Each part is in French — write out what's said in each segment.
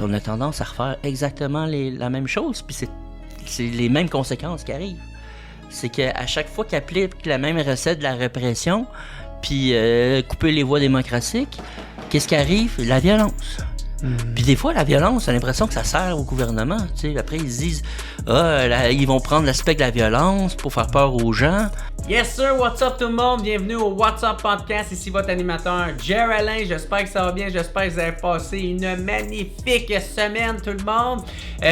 on a tendance à refaire exactement la même chose, puis c'est les mêmes conséquences qui arrivent. C'est qu'à chaque fois qu'ils appliquent la même recette de la répression, puis couper les voies démocratiques, qu'est-ce qui arrive? La violence. Puis des fois, la violence, j'ai l'impression que ça sert au gouvernement. Tu sais, après, ils se disent ils vont prendre l'aspect de la violence pour faire peur aux gens. Yes sir, what's up tout le monde? Bienvenue au What's Up Podcast. Ici votre animateur Jerry Alain. J'espère que ça va bien. J'espère que vous avez passé une magnifique semaine tout le monde.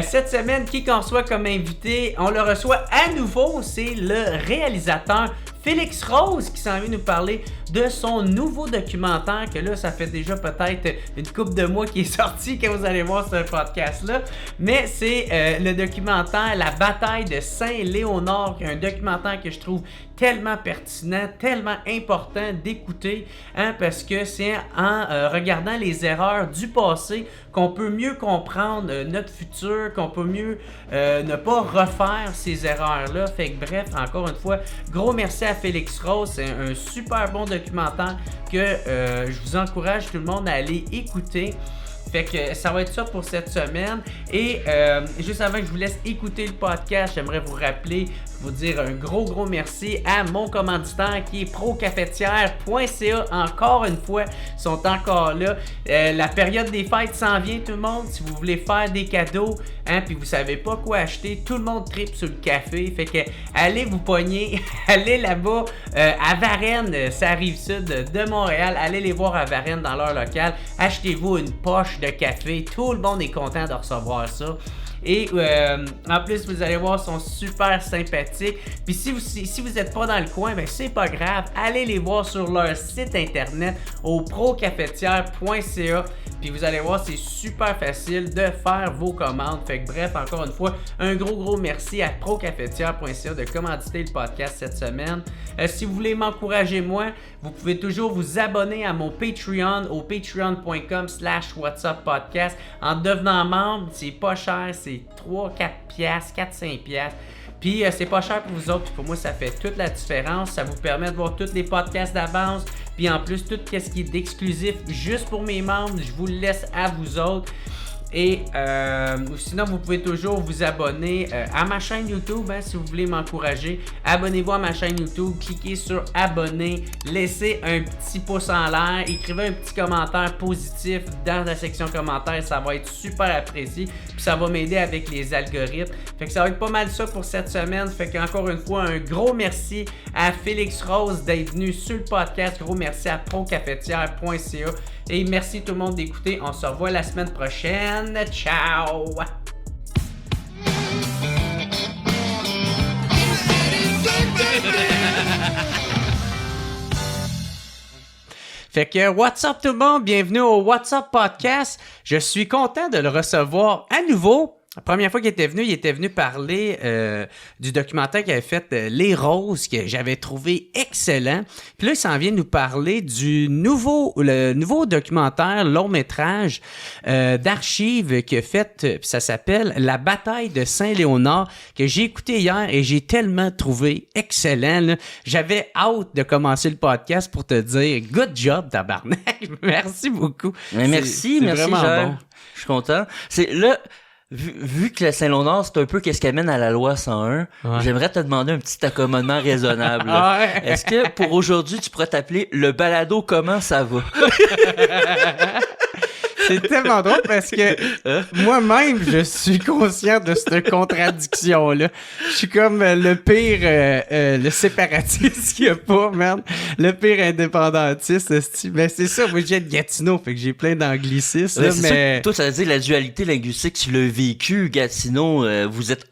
Cette semaine, qui qu'on reçoit comme invité? On le reçoit à nouveau. C'est le réalisateur Félix Rose qui s'en vient nous parler de son nouveau documentaire que là, ça fait déjà peut-être une couple de mois qu'il est sorti quand vous allez voir ce podcast-là. Mais c'est le documentaire La bataille de Saint-Léonard, un documentaire que je trouve tellement pertinent, tellement important d'écouter, parce que c'est en regardant les erreurs du passé qu'on peut mieux comprendre notre futur, qu'on peut mieux ne pas refaire ces erreurs-là. Fait que bref, encore une fois, gros merci à Félix Rose, c'est un super bon documentaire que je vous encourage tout le monde à aller écouter. Fait que ça va être ça pour cette semaine. Et juste avant que je vous laisse écouter le podcast, j'aimerais vous rappeler, vous dire un gros merci à mon commanditaire qui est procafetière.ca. Encore une fois, ils sont encore là. La période des fêtes s'en vient tout le monde. Si vous voulez faire des cadeaux, puis vous savez pas quoi acheter, tout le monde tripe sur le café. Fait que allez vous pogner, allez là-bas à Varennes, ça arrive sud de Montréal. Allez les voir à Varennes dans leur local. Achetez-vous une poche de café. Tout le monde est content de recevoir ça. Et en plus, vous allez voir, ils sont super sympathiques. Puis si vous n'êtes pas dans le coin, ben c'est pas grave. Allez les voir sur leur site internet au procafetière.ca. Puis vous allez voir, c'est super facile de faire vos commandes. Fait que bref, encore une fois, un gros merci à procafetière.ca de commanditer le podcast cette semaine. Si vous voulez m'encourager moi, vous pouvez toujours vous abonner à mon Patreon au patreon.com/whatsuppodcast. En devenant membre, c'est pas cher, c'est 3-4 piastres, 4-5 piastres. Puis c'est pas cher pour vous autres, puis pour moi ça fait toute la différence. Ça vous permet de voir tous les podcasts d'avance. Puis en plus, tout ce qui est d'exclusif juste pour mes membres, je vous le laisse à vous autres. Et sinon, vous pouvez toujours vous abonner à ma chaîne YouTube si vous voulez m'encourager. Abonnez-vous à ma chaîne YouTube, cliquez sur abonner, laissez un petit pouce en l'air, écrivez un petit commentaire positif dans la section commentaires, ça va être super apprécié. Puis ça va m'aider avec les algorithmes. Fait que ça va être pas mal ça pour cette semaine. Fait qu'encore une fois, un gros merci à Félix Rose d'être venu sur le podcast. Gros merci à procafetière.ca. Et merci tout le monde d'écouter. On se revoit la semaine prochaine. Ciao! Fait que what's up tout le monde? Bienvenue au What's Up Podcast. Je suis content de le recevoir à nouveau. La première fois qu'il était venu parler du documentaire qu'il avait fait Les Roses, que j'avais trouvé excellent. Puis là, il s'en vient nous parler du nouveau documentaire long-métrage d'archives qu'il a fait, ça s'appelle La bataille de Saint-Léonard, que j'ai écouté hier et j'ai tellement trouvé excellent. Là. J'avais hâte de commencer le podcast pour te dire « Good job, tabarnak! » Merci beaucoup. Mais merci vraiment bon. Je suis content. C'est là... Vu que le Saint-Léonard, c'est un peu qu'est-ce qui amène à la loi 101, j'aimerais te demander un petit accommodement raisonnable. Est-ce que pour aujourd'hui, tu pourrais t'appeler le balado Comment ça va? C'est tellement drôle parce que moi-même, je suis conscient de cette contradiction-là. Je suis comme le pire le séparatiste qu'il n'y a pas, man. Le pire indépendantiste. Ben, c'est ça, moi, j'ai de Gatineau, fait que j'ai plein d'anglicismes. Ouais, mais toi, ça veut dire la dualité linguistique, tu l'as vécu, Gatineau, vous êtes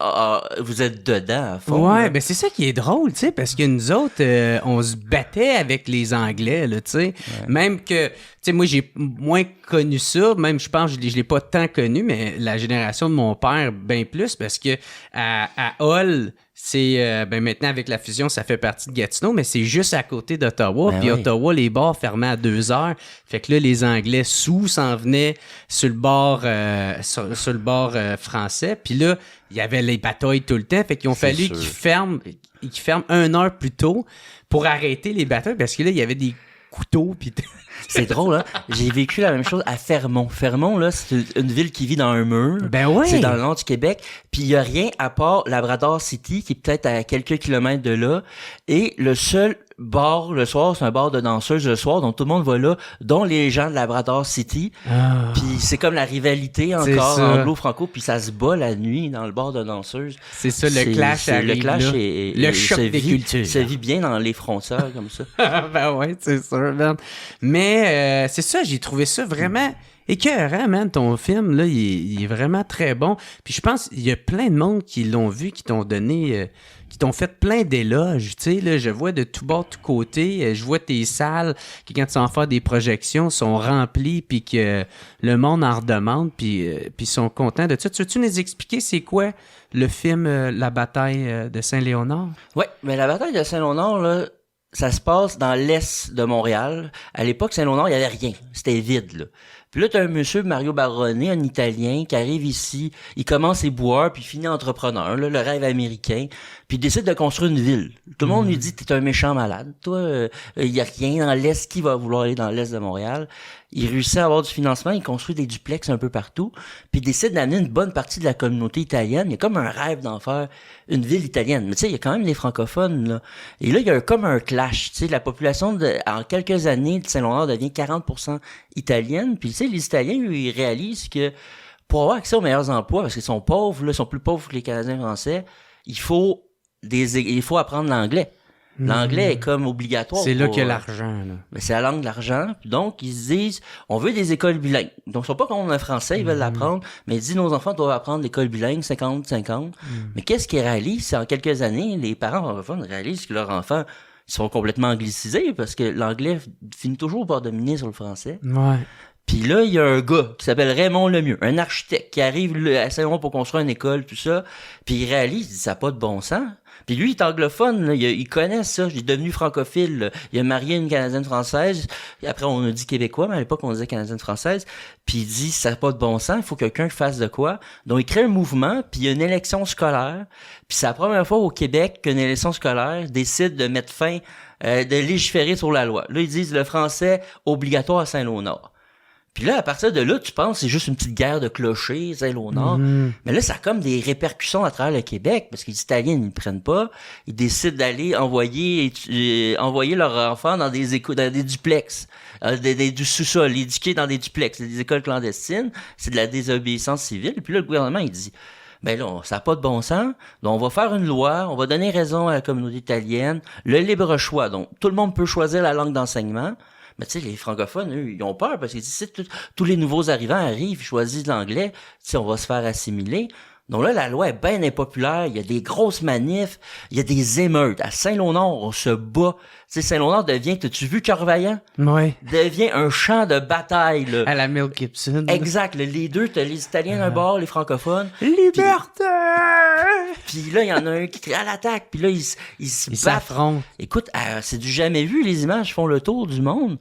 dedans à fond. Ouais, là. ben c'est ça qui est drôle, tu sais, parce que nous autres, on se battait avec les Anglais, là, tu sais. Ouais. Même que... Tu sais, moi, j'ai moins connu ça. Même, je pense, je l'ai pas tant connu, mais la génération de mon père, bien plus, parce que à Hull, c'est maintenant avec la fusion, ça fait partie de Gatineau, mais c'est juste à côté d'Ottawa. Puis Ottawa, les bars fermaient à 2h. Fait que là, les Anglais s'en venaient sur le bord sur le bord français. Puis là, il y avait les batailles tout le temps. Fait qu'ils ont fallu qu'ils ferment 1 heure plus tôt pour arrêter les batailles, parce que là, il y avait des couteau, puis... C'est drôle, hein? J'ai vécu la même chose à Fermont. Fermont, là, c'est une ville qui vit dans un mur. Ben oui! C'est dans le nord du Québec. Puis il y a rien à part Labrador City, qui est peut-être à quelques kilomètres de là. Et le seul bar le soir, c'est un bar de danseuses le soir, donc tout le monde va là, dont les gens de Labrador City. Ah. Puis c'est comme la rivalité encore anglo-franco, puis ça se bat la nuit dans le bar de danseuses. C'est ça, le clash arrive, le clash là. et le choc des cultures. Ça vit bien dans les frontières comme ça. Ben ouais, c'est sûr, man. Mais c'est ça, j'ai trouvé ça vraiment écœurant, man. Ton film, là, il est vraiment très bon. Puis je pense il y a plein de monde qui l'ont vu, qui t'ont donné... qui t'ont fait plein d'éloges, tu sais, là, je vois de tout bord, de tout côté, je vois tes salles qui, quand tu vas en faire des projections, sont remplies, puis que le monde en redemande, puis sont contents de ça. Tu veux-tu nous expliquer c'est quoi le film La bataille de Saint-Léonard? Oui, mais la bataille de Saint-Léonard, là, ça se passe dans l'est de Montréal. À l'époque, Saint-Léonard, il n'y avait rien. C'était vide, là. Puis là, t'as un monsieur, Mario Barone, un Italien, qui arrive ici, il commence éboueur, puis il finit entrepreneur, là, le rêve américain, puis il décide de construire une ville. Tout le monde lui dit, t'es un méchant malade. Toi, il y a rien dans l'Est. Qui va vouloir aller dans l'Est de Montréal? Il réussit à avoir du financement, il construit des duplex un peu partout, puis il décide d'amener une bonne partie de la communauté italienne. Il y a comme un rêve d'en faire une ville italienne. Mais tu sais, il y a quand même les francophones, là. Et là, il y a comme un clash. Tu sais, la population, en quelques années, de Saint-Léonard devient 40% italienne. Puis tu sais, les Italiens, ils réalisent que pour avoir accès aux meilleurs emplois, parce qu'ils sont pauvres, là, ils sont plus pauvres que les Canadiens français, il faut apprendre l'anglais. L'anglais est comme obligatoire. C'est là qu'il y a l'argent, là. Mais c'est la langue de l'argent. Donc, ils se disent, on veut des écoles bilingues. Donc, ils sont pas contre le français, ils veulent l'apprendre. Mais ils disent, nos enfants doivent apprendre l'école bilingue 50-50. Mais qu'est-ce qu'ils réalisent? C'est en quelques années, les parents francophones réalisent que leurs enfants, ils sont complètement anglicisés parce que l'anglais finit toujours par dominer sur le français. Ouais. Puis là, il y a un gars qui s'appelle Raymond Lemieux, un architecte qui arrive à Saint-Léonard pour construire une école, tout ça. Puis il réalise, il dit, ça n'a pas de bon sens. Puis lui, il est anglophone, là, il connaît ça, il est devenu francophile. Là. Il a marié une Canadienne-Française. Après, on a dit Québécois, mais à l'époque, on disait Canadienne-Française. Puis il dit, ça n'a pas de bon sens, il faut que quelqu'un fasse de quoi. Donc, il crée un mouvement, puis il y a une élection scolaire. Puis c'est la première fois au Québec qu'une élection scolaire décide de mettre fin, de légiférer sur la loi. Là, ils disent le français obligatoire à Saint-Léonard. Puis là, à partir de là, tu penses que c'est juste une petite guerre de clochers, Saint-Léonard. Mais là, ça a comme des répercussions à travers le Québec, parce que les Italiens, ils ne prennent pas. Ils décident d'aller envoyer leurs enfants dans des duplex, du sous-sol, éduquer dans des duplex, des écoles clandestines. C'est de la désobéissance civile. Puis là, le gouvernement, il dit, ben là, ça n'a pas de bon sens. Donc, on va faire une loi, on va donner raison à la communauté italienne. Le libre choix. Donc, tout le monde peut choisir la langue d'enseignement. Mais tu sais, les francophones, eux, ils ont peur parce qu'ils disent, si tous les nouveaux arrivants arrivent, ils choisissent l'anglais, tu sais, on va se faire assimiler. Donc là, la loi est bien impopulaire, il y a des grosses manifs, il y a des émeutes. À Saint-Léonard, on se bat. Tu sais, Saint-Léonard devient, t'as-tu vu Cœur-Vaillant? Ouais. Devient un champ de bataille, là. À la Mel Gibson. Exact, les deux, t'as les Italiens d'un bord, les francophones. Liberté! Puis là, il y en a un qui crie à l'attaque, puis là, ils se battent. S'affrontent. Écoute, c'est du jamais vu, les images font le tour du monde.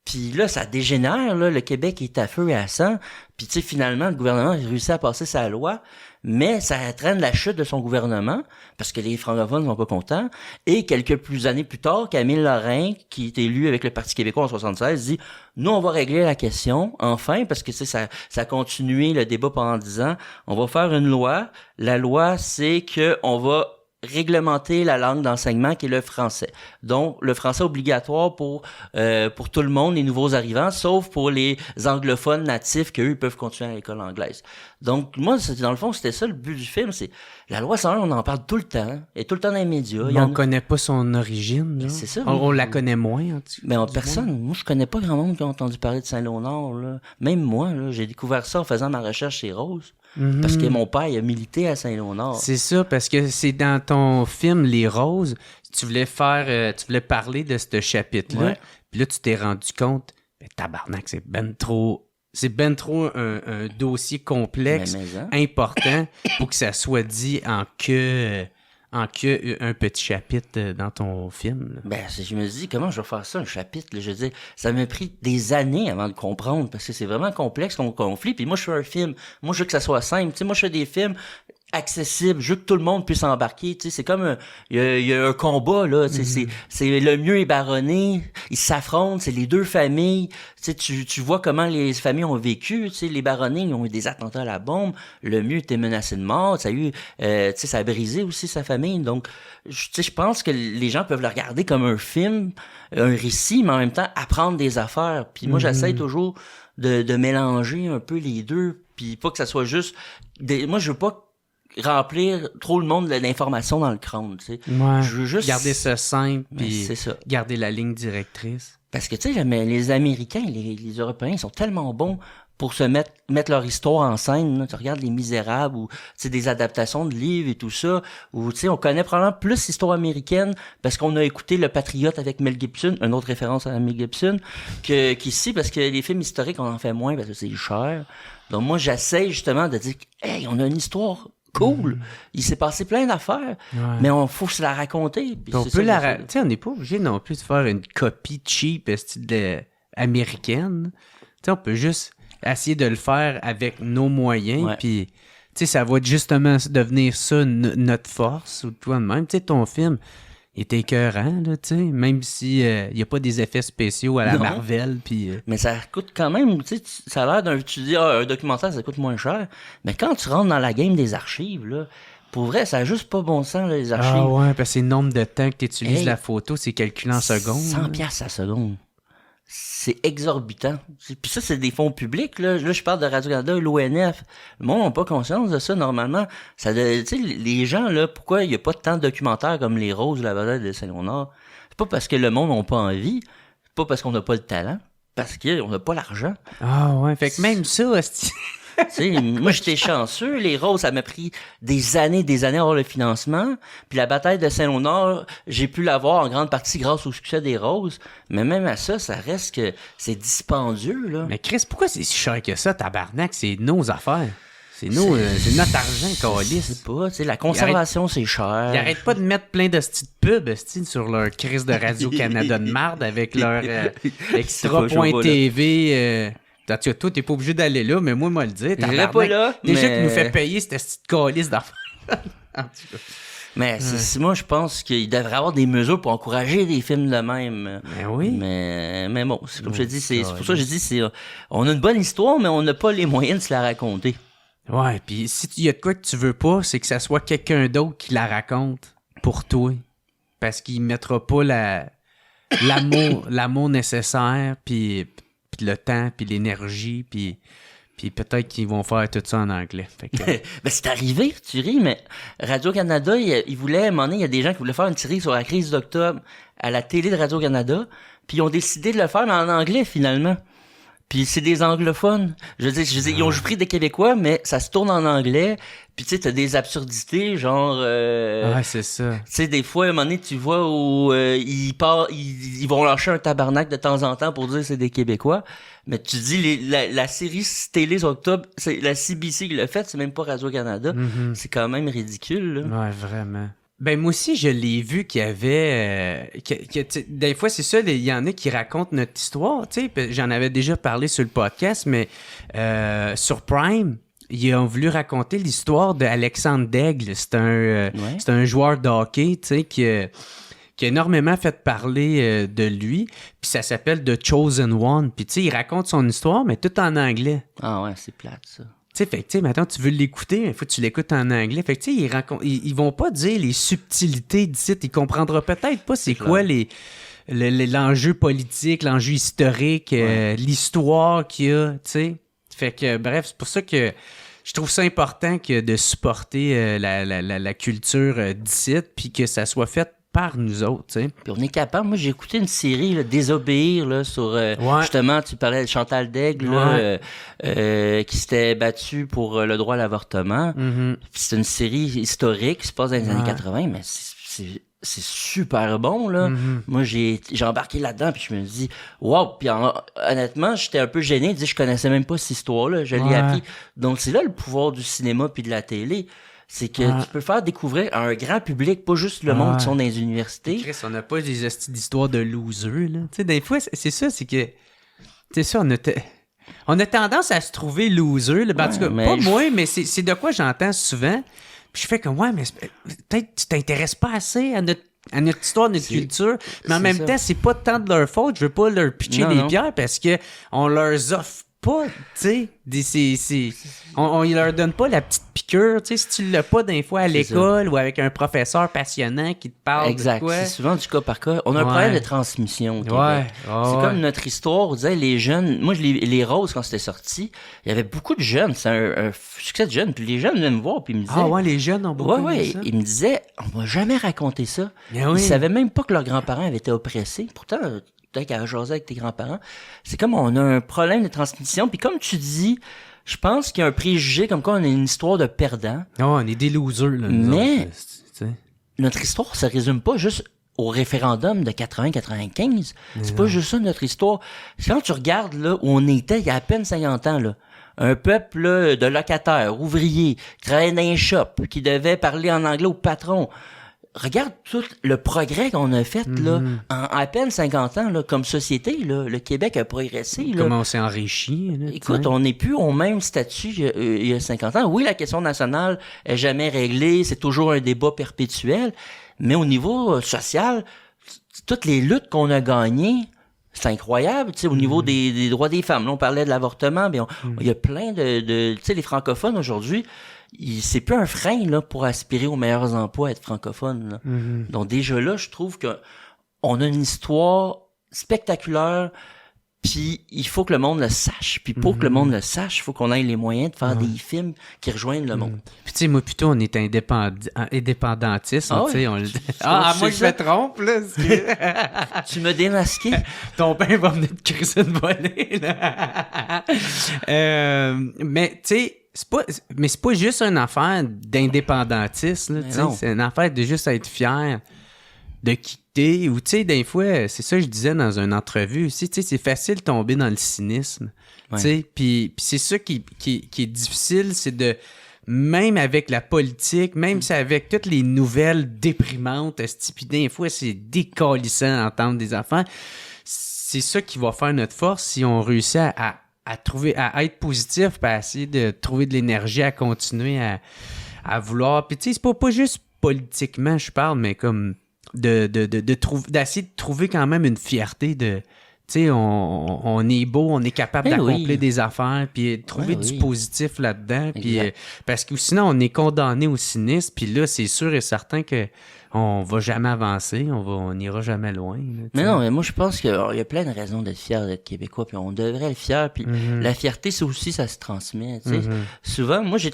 Puis là, ça dégénère, là, le Québec est à feu et à sang. Puis tu sais, finalement, le gouvernement a réussi à passer sa loi, mais ça traîne la chute de son gouvernement, parce que les francophones sont pas contents. Et quelques années plus tard, Camille Lorrain, qui est élu avec le Parti québécois en 76, dit « Nous, on va régler la question, enfin, parce que ça a continué le débat pendant 10 ans. On va faire une loi. La loi, c'est que on va réglementer la langue d'enseignement qui est le français. Donc, le français obligatoire pour tout le monde, les nouveaux arrivants, sauf pour les anglophones natifs qu'eux, ils peuvent continuer à l'école anglaise. Donc, moi, dans le fond, c'était ça le but du film, c'est la loi 101, on en parle tout le temps, et tout le temps dans les médias. Mais on connaît pas son origine, là. C'est ça. On la connaît moins, en tout cas. Mais personne, moi, je connais pas grand monde qui a entendu parler de Saint-Léonard, là. Même moi, là, j'ai découvert ça en faisant ma recherche chez Rose. Parce que mon père, il a milité à Saint-Léonard. C'est ça, parce que c'est dans ton film Les Roses, tu voulais parler de ce chapitre-là, Ouais. puis là, tu t'es rendu compte, ben, tabarnak, c'est ben trop un dossier complexe, important, pour que ça soit dit en que un petit chapitre dans ton film. Là. Ben, je me dis, comment je vais faire ça, un chapitre? Là? Je veux dire, ça m'a pris des années avant de comprendre, parce que c'est vraiment complexe comme conflit. Puis moi, je fais un film. Moi, je veux que ça soit simple. Tu sais, moi, je fais des films. accessible, je veux que tout le monde puisse embarquer, tu sais, c'est comme il y a un combat là, c'est le mieux est baronné, ils s'affrontent, c'est les deux familles, tu vois comment les familles ont vécu, tu sais, les baronnés ils ont eu des attentats à la bombe, le mieux était menacé de mort, ça a eu ça a brisé aussi sa famille, donc je pense que les gens peuvent le regarder comme un film, un récit, mais en même temps apprendre des affaires. Puis moi j'essaie toujours de mélanger un peu les deux, puis pas que ça soit juste moi je veux pas remplir trop le monde de l'information dans le crâne, tu sais. Ouais. Je veux juste garder ça simple, puis c'est garder la ligne directrice. Parce que tu sais, les Américains, les Européens, ils sont tellement bons pour se mettre leur histoire en scène. Là. Tu regardes Les Misérables ou des adaptations de livres et tout ça, où tu sais, on connaît probablement plus l'histoire américaine parce qu'on a écouté Le Patriote avec Mel Gibson, une autre référence à Mel Gibson, qu'ici, parce que les films historiques, on en fait moins parce que c'est cher. Donc moi, j'essaie justement de dire, hey, on a une histoire cool. Il s'est passé plein d'affaires, mais on faut se la raconter. Puis on peut la tu sais, on n'est pas obligé non plus de faire une copie cheap américaine. Tu sais, on peut juste essayer de le faire avec nos moyens, puis tu sais, ça va justement devenir ça notre force ou toi de même. Tu sais, ton film est écœurant, là, tu sais, même si il y a pas des effets spéciaux à la Marvel, puis mais ça coûte quand même, tu sais, ça a l'air tu dis un documentaire ça coûte moins cher, mais quand tu rentres dans la game des archives là, pour vrai, ça a juste pas bon sens là, les archives. Ah ouais, parce que c'est le nombre de temps que tu utilises la photo, c'est calculé en secondes. 100$ à seconde. C'est exorbitant. Puis ça, c'est des fonds publics, là. Là, je parle de Radio-Canada, l'ONF. Le monde n'a pas conscience de ça, normalement. Tu sais, les gens, là, pourquoi il n'y a pas tant de documentaires comme Les Roses, la bataille de Saint-Léonard? C'est pas parce que le monde n'a pas envie. C'est pas parce qu'on n'a pas le talent. Parce qu'on n'a pas l'argent. Ah ouais, fait que même ça, moi, j'étais chanceux. Les Roses, ça m'a pris des années à avoir le financement. Puis la bataille de Saint-Léonard, j'ai pu l'avoir en grande partie grâce au succès des Roses. Mais même à ça reste que c'est dispendieux, là. Mais Chris, pourquoi c'est si cher que ça, tabarnak? C'est nos affaires. C'est notre argent, câlisse. Je sais pas, tu sais, la conservation, c'est cher. Ils arrêtent pas de mettre plein de petites pubs sur leur crise de Radio-Canada de marde avec leur extra.tv. Toi, t'es pas obligé d'aller là, mais moi, le dire. J'irais pas là. Déjà qu'il nous fait payer cette petite calice d'affaires. Mais moi, je pense qu'il devrait y avoir des mesures pour encourager des films de même. Mais oui. Mais bon, c'est comme je te dis, c'est pour ça que je dis, on a une bonne histoire, mais on n'a pas les moyens de se la raconter. Ouais, puis si il y a de quoi que tu veux pas, c'est que ça soit quelqu'un d'autre qui la raconte pour toi. Parce qu'il mettra pas l'amour nécessaire, puis le temps, puis l'énergie, puis peut-être qu'ils vont faire tout ça en anglais. Fait que... ben, c'est arrivé, tu ris, mais Radio-Canada, il voulait, à un moment donné, il y a des gens qui voulaient faire une série sur la crise d'octobre à la télé de Radio-Canada, puis ils ont décidé de le faire, mais en anglais, finalement. Puis c'est des anglophones. Je veux dire, ils ont pris des Québécois, mais ça se tourne en anglais. Puis tu sais, t'as des absurdités, genre... ouais, c'est ça. Tu sais, des fois, à un moment donné, tu vois où ils vont lâcher un tabarnak de temps en temps pour dire que c'est des Québécois. Mais tu dis, la série télé sur octobre, c'est la CBC qui l'a fait, c'est même pas Radio-Canada. Mm-hmm. C'est quand même ridicule, là. Ouais, vraiment. Ben moi aussi je l'ai vu qu'il y avait des fois c'est ça, il y en a qui racontent notre histoire, tu sais, j'en avais déjà parlé sur le podcast, mais sur Prime ils ont voulu raconter l'histoire d'Alexandre Daigle. C'est un joueur de hockey, tu sais, qui a énormément fait parler de lui, puis ça s'appelle The Chosen One, puis tu sais il raconte son histoire mais tout en anglais. Ah ouais, c'est plate ça. Tu sais, fait que, tu sais, maintenant, tu veux l'écouter, il faut que tu l'écoutes en anglais. Fait que, tu sais, ils vont pas dire les subtilités d'ici. Il comprendra peut-être pas c'est quoi l'enjeu politique, l'enjeu historique, l'histoire qu'il y a, tu sais. Fait que, bref, c'est pour ça que je trouve ça important de supporter la culture d'ici, puis que ça soit fait par nous autres, tu sais. Puis on est capable. Moi, j'ai écouté une série, là, Désobéir, là, sur justement, tu parlais de Chantal Daigle, là, qui s'était battue pour le droit à l'avortement. Mm-hmm. Puis c'est une série historique qui se passe dans les années 80, mais c'est super bon, là. Mm-hmm. Moi, j'ai embarqué là-dedans, puis je me dis, wow! Puis honnêtement, j'étais un peu gêné de dire que je connaissais même pas cette histoire-là. Je l'ai appris. Donc, c'est là le pouvoir du cinéma puis de la télé. C'est que tu peux faire découvrir à un grand public, pas juste le monde qui sont dans les universités. Chris, on n'a pas des histoires de losers, là. Tu sais, des fois, c'est ça, c'est que... C'est ça, on a tendance à se trouver loser, là. En tout cas, pas moi, mais c'est de quoi j'entends souvent. Puis je fais comme, ouais, mais peut-être tu t'intéresses pas assez à notre histoire, notre culture. Mais en même temps, c'est pas tant de leur faute. Je veux pas leur pitcher des pierres parce que on leur offre pas, tu sais, on leur donne pas la petite piqûre, tu sais, si tu l'as pas d'un fois à l'école ou avec un professeur passionnant qui te parle de quoi. C'est souvent du cas par cas. On a un problème de transmission au Québec. C'est comme notre histoire, on disait, les jeunes, moi, les Roses, quand c'était sorti, il y avait beaucoup de jeunes, c'est un succès de jeunes, puis les jeunes venaient me voir, puis ils me disaient... Ah ouais, les jeunes ont beaucoup aimé ça. Ils me disaient, on m'a jamais raconté ça. Ils savaient même pas que leurs grands-parents avaient été oppressés. Pourtant... peut-être qu'à jaser avec tes grands-parents. C'est comme on a un problème de transmission. Puis comme tu dis, je pense qu'il y a un préjugé comme quoi on a une histoire de perdants. Non, on est des losers. Là, mais notre histoire, ça résume pas juste au référendum de 80-95. C'est pas juste ça notre histoire. Quand tu regardes là où on était il y a à peine 50 ans, là, un peuple là, de locataires, ouvriers, qui travaillaient dans un shop, qui devaient parler en anglais au patron. Regarde tout le progrès qu'on a fait là, en à peine 50 ans là, comme société. Là, le Québec a progressé. Là. Comment on s'est enrichi. Là, écoute, on n'est plus au même statut il y a 50 ans. Oui, la question nationale est jamais réglée. C'est toujours un débat perpétuel. Mais au niveau social, toutes les luttes qu'on a gagnées, c'est incroyable. Tu sais, au niveau des droits des femmes. Là, on parlait de l'avortement. Mais il y a plein de tu sais, les francophones aujourd'hui... c'est plus un frein là pour aspirer aux meilleurs emplois, être francophone. Là. Donc déjà là, je trouve que on a une histoire spectaculaire, puis il faut que le monde le sache. Puis pour que le monde le sache, il faut qu'on ait les moyens de faire des films qui rejoignent le monde. Puis tu sais, moi plutôt, on est indépendantiste. Tu sais, moi je me trompe là. Tu m'as démasqué. Ton père va venir te crisser une volée là. Mais tu sais. C'est pas juste une affaire d'indépendantisme, là, c'est une affaire de juste être fier de quitter, ou tu sais, des fois, c'est ça que je disais dans une entrevue aussi, tu sais, c'est facile de tomber dans le cynisme, tu sais, puis c'est ça qui est difficile, c'est de, même avec la politique, même si avec toutes les nouvelles déprimantes, puis des fois, c'est décalissant d'entendre des affaires, c'est ça qui va faire notre force si on réussit à trouver, à être positif, puis à essayer de trouver de l'énergie, à continuer à vouloir. Puis tu sais, c'est pas juste politiquement, je parle, mais comme d'essayer de trouver quand même une fierté de... Tu sais, on est beau, on est capable d'accomplir des affaires, puis trouver du positif là-dedans, puis parce que sinon, on est condamné au cynisme, puis là, c'est sûr et certain que on va jamais avancer, on n'ira jamais loin. Là, mais non, mais moi je pense qu'il y a plein de raisons d'être fier d'être Québécois, puis on devrait être fier, puis la fierté, c'est aussi, ça se transmet. Tu sais. Souvent, moi j'ai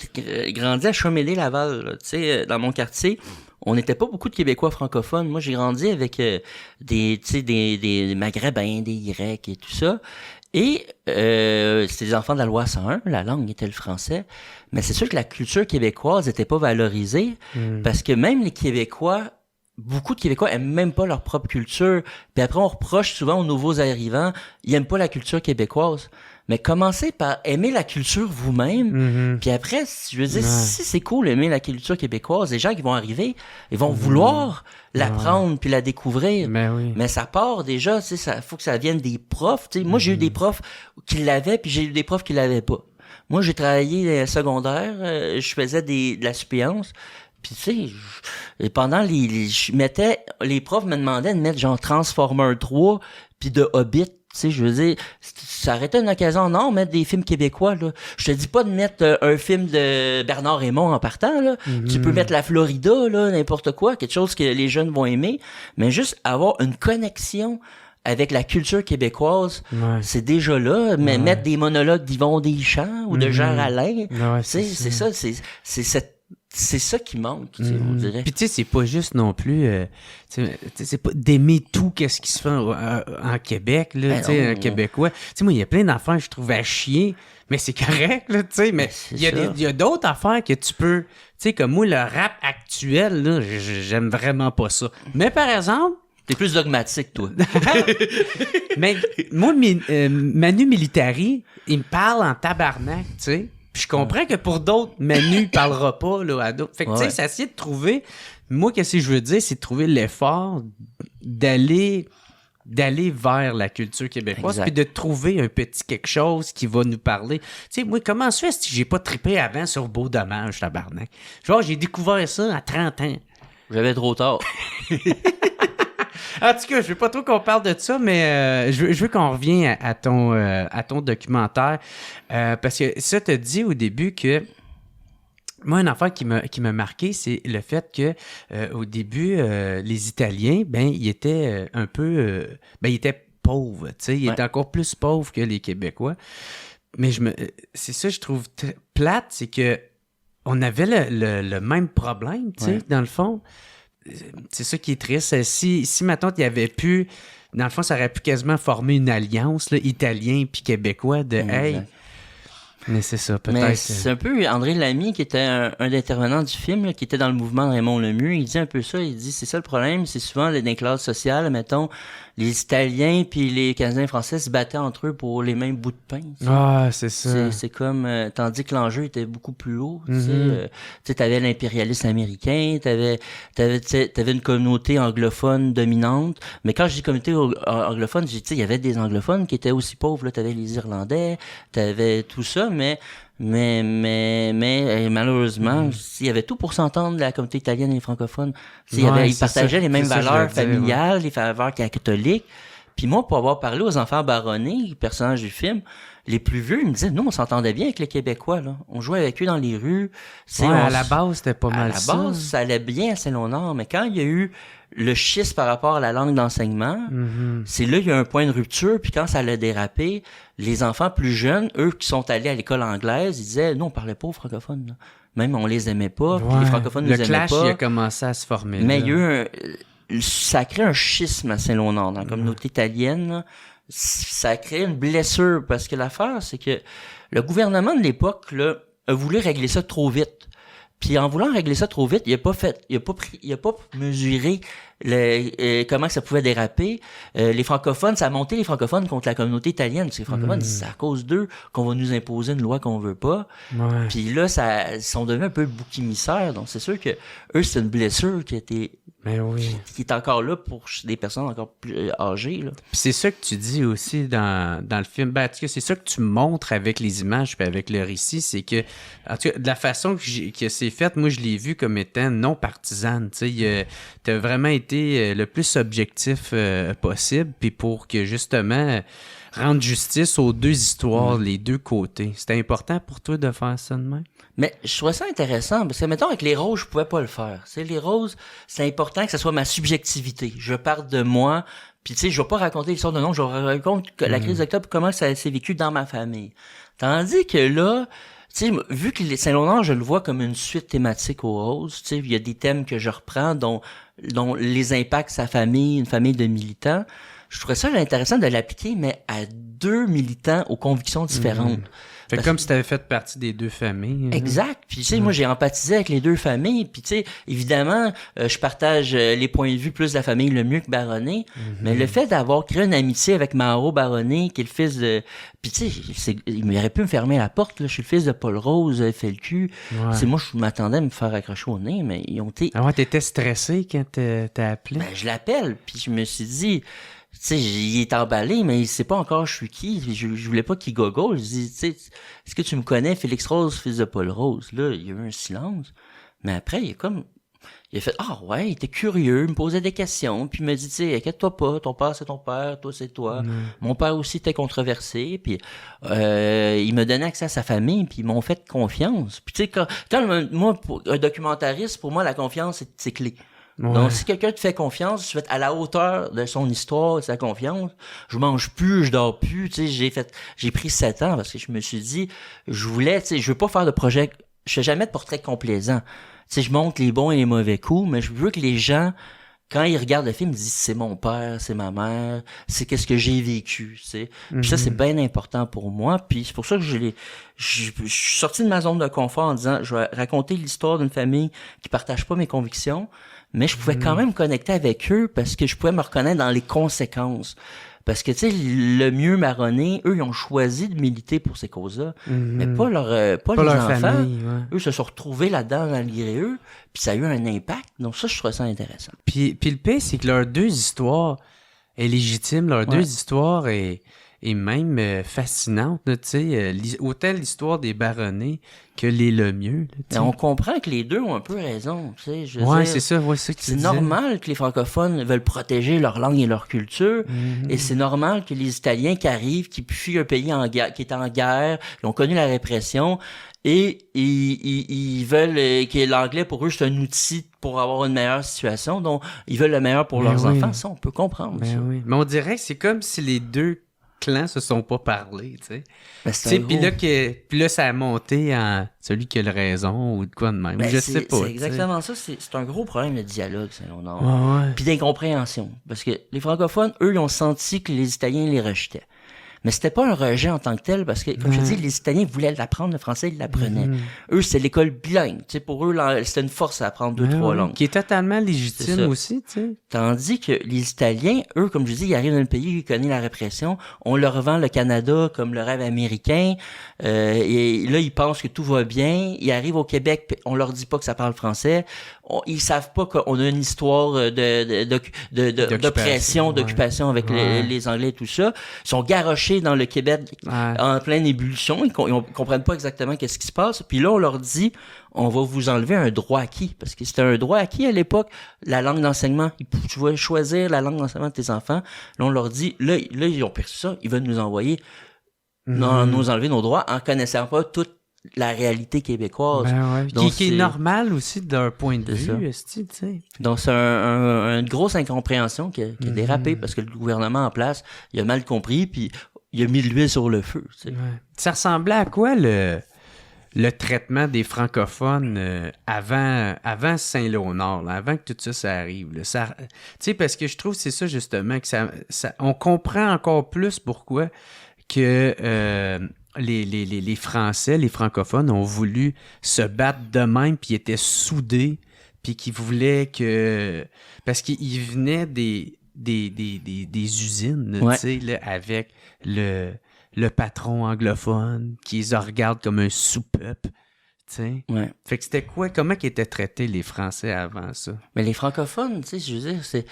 grandi à Chaumédé-Laval, tu sais, dans mon quartier. On n'était pas beaucoup de Québécois francophones. Moi, j'ai grandi avec des Maghrébins, des Grecs et tout ça. Et c'était des enfants de la loi 101, la langue était le français. Mais c'est sûr que la culture québécoise n'était pas valorisée parce que même les Québécois, beaucoup de Québécois aiment même pas leur propre culture. Puis après, on reproche souvent aux nouveaux arrivants, ils aiment pas la culture québécoise. Mais commencez par aimer la culture vous-même. Puis après, je veux dire, si c'est cool aimer la culture québécoise, les gens qui vont arriver, ils vont vouloir l'apprendre puis la découvrir. Mais ça part déjà, tu sais, ça faut que ça vienne des profs. Tu sais, moi, j'ai eu des profs qui l'avaient, puis j'ai eu des profs qui l'avaient pas. Moi, j'ai travaillé secondaire, je faisais de la suppléance. Puis tu sais, pendant les profs me demandaient de mettre genre Transformer 3 puis de Hobbit. Tu sais, je veux dire, ça aurait été une occasion, non, mettre des films québécois, là. Je te dis pas de mettre un film de Bernard Raymond en partant, là. Tu peux mettre la Florida, là, n'importe quoi, quelque chose que les jeunes vont aimer, mais juste avoir une connexion avec la culture québécoise, c'est déjà là, mais mettre des monologues d'Yvon Deschamps ou de Jean Alain, c'est ça, c'est ça qui manque, on dirait. Puis tu sais, c'est pas juste non plus, c'est pas d'aimer tout qu'est-ce qui se fait en Québec, là, tu sais, un Québécois. Tu sais, moi, il y a plein d'affaires que je trouve à chier, mais c'est correct, là, tu sais, mais il y a d'autres affaires que tu peux, tu sais, comme moi, le rap actuel, là, j'aime vraiment pas ça. Mais par exemple, t'es plus dogmatique, toi. Mais moi, Manu Militari, il me parle en tabarnak, tu sais. Puis je comprends que pour d'autres, Manu ne parlera pas là, à d'autres. Fait que tu sais, c'est essayer de trouver... Moi, qu'est-ce que je veux dire, c'est de trouver l'effort d'aller d'aller vers la culture québécoise, puis de trouver un petit quelque chose qui va nous parler. Tu sais, moi, comment ça fait si j'ai pas trippé avant sur Beau Dommage, tabarnak? Genre, j'ai découvert ça à 30 ans. J'avais trop tard. En tout cas, je veux pas trop qu'on parle de ça, mais je veux qu'on revienne à ton documentaire. Parce que ça te dit au début que moi, une affaire qui m'a marqué, c'est le fait que au début, les Italiens, ben, ils étaient un peu... ils étaient pauvres, tu sais. Ils étaient encore plus pauvres que les Québécois. Mais c'est ça, je trouve plate, c'est que on avait le même problème, tu sais, dans le fond. C'est ça qui est triste. Si maintenant, il y avait pu... Dans le fond, ça aurait pu quasiment former une alliance, là, italien puis québécois, de « Hey... » Mais c'est ça, peut-être. Mais c'est un peu André Lamy, qui était un des intervenants du film, là, qui était dans le mouvement de Raymond Lemieux. Il dit un peu ça. Il dit, c'est ça le problème, c'est souvent dans les classes sociales, mettons, les Italiens puis les Canadiens français se battaient entre eux pour les mêmes bouts de pain. T'sais. Ah, c'est ça. C'est comme... tandis que l'enjeu était beaucoup plus haut. Tu sais, t'avais l'impérialisme américain, t'avais une communauté anglophone dominante. Mais quand je dis communauté anglophone, tu sais, il y avait des anglophones qui étaient aussi pauvres. Là, t'avais les Irlandais, t'avais tout ça, mais malheureusement, il y avait tout pour s'entendre, la communauté italienne et les francophones. Ils partageaient les mêmes valeurs familiales, les valeurs catholiques. Puis moi, pour avoir parlé aux enfants baronnés, les personnages du film, les plus vieux, ils me disaient, nous, on s'entendait bien avec les Québécois, là. On jouait avec eux dans les rues. À la base, c'était pas mal ça. À la base, ça allait bien à Saint-Léonard, mais quand il y a eu le schisme par rapport à la langue d'enseignement, c'est là qu'il y a un point de rupture, puis quand ça allait déraper, les enfants plus jeunes, eux qui sont allés à l'école anglaise, ils disaient, non, on parlait pas aux francophones, là. Même on les aimait pas, puis les francophones nous aimaient pas. Le clash, il a commencé à se former. Mais il y a eu ça a créé un schisme à Saint-Léonard, dans la communauté italienne, là. Ça a créé une blessure, parce que l'affaire, c'est que le gouvernement de l'époque, là, a voulu régler ça trop vite. Puis en voulant régler ça trop vite, il a pas mesuré comment que ça pouvait déraper. Les francophones, ça a monté les francophones contre la communauté italienne. Parce que les francophones, c'est à cause d'eux qu'on va nous imposer une loi qu'on veut pas. Ouais. Puis là, ils sont devenus un peu bouc émissaires. Donc c'est sûr que eux, c'est une blessure qui est encore là pour des personnes encore plus âgées. Là. Puis c'est ça que tu dis aussi dans le film. Ben, en tout cas, c'est ça que tu montres avec les images puis avec le récit, c'est que, en tout cas, de la façon que c'est fait, moi, je l'ai vu comme étant non partisane. Tu sais, t'as vraiment été le plus objectif possible, puis pour que, justement, rendre justice aux deux histoires, les deux côtés. C'était important pour toi de faire ça de même? Mais je trouvais ça intéressant, parce que, mettons, avec les roses, je pouvais pas le faire. Tu sais, les roses, c'est important que ça soit ma subjectivité. Je parle de moi, puis tu sais, je vais pas raconter l'histoire de nom, je vais raconter la crise d'octobre, comment ça s'est vécu dans ma famille. Tandis que là, tu sais, vu que Saint-Léonard, je le vois comme une suite thématique aux roses, tu sais, il y a des thèmes que je reprends, dont les impacts sa famille, une famille de militants. Je trouvais ça intéressant de l'appliquer, mais à deux militants aux convictions différentes. Fait comme si tu avais fait partie des deux familles. Exact. Puis tu sais, moi j'ai empathisé avec les deux familles. Puis tu sais, évidemment, je partage les points de vue plus de la famille Lemieux que Baronnet. Mais le fait d'avoir créé une amitié avec Mauro Baronnet, qui est le fils de... Puis tu sais, il aurait pu me fermer la porte. Là. Je suis le fils de Paul Rose, fait le cul. C'est moi, je m'attendais à me faire accrocher au nez, mais ils ont été... Ah ouais, t'étais stressé quand t'as appelé? Ben, je l'appelle, puis je me suis dit... Tu sais, il est emballé, mais il sait pas encore je suis qui. Je voulais pas qu'il gogole. Je dis, tu sais, est-ce que tu me connais, Félix Rose, fils de Paul Rose? Là, il y a eu un silence. Mais après, il a fait, ah ouais, il était curieux, il me posait des questions, puis il me dit, tu sais, inquiète-toi pas, ton père c'est ton père, toi c'est toi. Mon père aussi était controversé, puis il me donnait accès à sa famille, puis ils m'ont fait confiance. Puis tu sais, quand moi, pour un documentariste, pour moi, la confiance, c'est clé. Ouais. Donc, si quelqu'un te fait confiance, tu vas être à la hauteur de son histoire, de sa confiance. Je mange plus, je dors plus, tu sais, j'ai pris 7 ans parce que je me suis dit, je veux pas faire de projet, je fais jamais de portrait complaisant. Tu sais, je montre les bons et les mauvais coups, mais je veux que les gens, quand ils regardent le film, ils disent, c'est mon père, c'est ma mère, c'est qu'est-ce que j'ai vécu, tu sais. Puis ça, c'est bien important pour moi, puis c'est pour ça que je suis sorti de ma zone de confort en disant, je vais raconter l'histoire d'une famille qui partage pas mes convictions, mais je pouvais quand même connecter avec eux parce que je pouvais me reconnaître dans les conséquences. Parce que, tu sais, le mieux marronné, eux, ils ont choisi de militer pour ces causes-là, mais pas les enfants. Famille, Eux se sont retrouvés là-dedans malgré eux, puis ça a eu un impact. Donc ça, je trouve ça intéressant. Puis le pire, c'est que leurs deux histoires, est légitime. Leurs deux histoires est même fascinante. Tu sais, autant l'histoire des Baronnets que les Lemieux. Mais on comprend que les deux ont un peu raison. Tu sais, je veux Ouais, dire, c'est ça. Ouais, c'est que tu c'est disais. normal que les francophones veulent protéger leur langue et leur culture. Et c'est normal que les Italiens qui arrivent, qui fuient un pays en guerre, qui est en guerre, qui ont connu la répression, et ils veulent que l'anglais, pour eux, c'est un outil pour avoir une meilleure situation. Donc, ils veulent le meilleur pour leurs enfants. Ça, on peut comprendre. Ça. Oui. Mais on dirait que c'est comme si les deux clans se sont pas parlé, tu sais. Ben, c'est un Puis gros- là, ça a monté en celui qui a le raison ou de quoi de même. Ben, Je sais pas. C'est exactement ça. C'est un gros problème de dialogue, Saint-Léonard. Ouais. Puis d'incompréhension. Parce que les francophones, eux, ils ont senti que les Italiens les rejetaient. Mais c'était pas un rejet en tant que tel, parce que, comme je te dis, les Italiens voulaient l'apprendre, le français, ils l'apprenaient. Eux, c'est l'école bilingue. Tu sais, pour eux, c'était une force à apprendre deux, trois langues. Qui est totalement C'est légitime ça. aussi, tu sais. Tandis que les Italiens, eux, comme je dis, ils arrivent dans un pays qui connaît la répression. On leur vend le Canada comme le rêve américain. Et là, ils pensent que tout va bien. Ils arrivent au Québec, puis on leur dit pas que ça parle français. Ils savent pas qu'on a une histoire d'oppression, d'occupation avec les Anglais et tout ça. Ils sont garochés dans le Québec en pleine ébullition. Ils comprennent pas exactement qu'est-ce qui se passe. Puis là, on leur dit, on va vous enlever un droit acquis. Parce que c'était un droit acquis à l'époque, la langue d'enseignement. Tu pouvais choisir la langue d'enseignement de tes enfants. Là, on leur dit, là ils ont perçu ça. Ils veulent nous envoyer, nous enlever nos droits en connaissant pas toute la réalité québécoise. Donc, qui est normal aussi d'un point de vue, tu sais. Donc, c'est une grosse incompréhension qui a dérapé parce que le gouvernement en place, il a mal compris, puis il a mis de l'huile sur le feu. Tu sais. Ça ressemblait à quoi le traitement des francophones avant Saint-Léonard, là, avant que tout ça arrive? Tu sais, parce que je trouve que c'est ça justement, que ça, on comprend encore plus pourquoi que les Français, les francophones ont voulu se battre de même, puis étaient soudés, puis qu'ils voulaient que... Parce qu'ils venaient des usines, tu sais, là, avec le patron anglophone qui les regarde comme un sous-peuple, tu sais. Ouais. Fait que c'était quoi? Comment qu'ils étaient traités, les Français, avant ça? Mais les francophones, tu sais, je veux dire,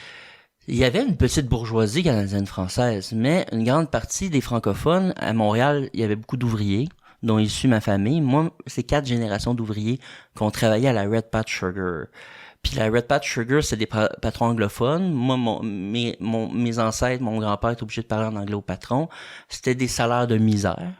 il y avait une petite bourgeoisie canadienne-française, mais une grande partie des francophones, à Montréal, il y avait beaucoup d'ouvriers, dont issus ma famille. Moi, c'est 4 générations d'ouvriers qui ont travaillé à la Red Pat Sugar. Puis la Red Pat Sugar, c'est des patrons anglophones. Moi, mes ancêtres, mon grand-père était obligé de parler en anglais au patron. C'était des salaires de misère.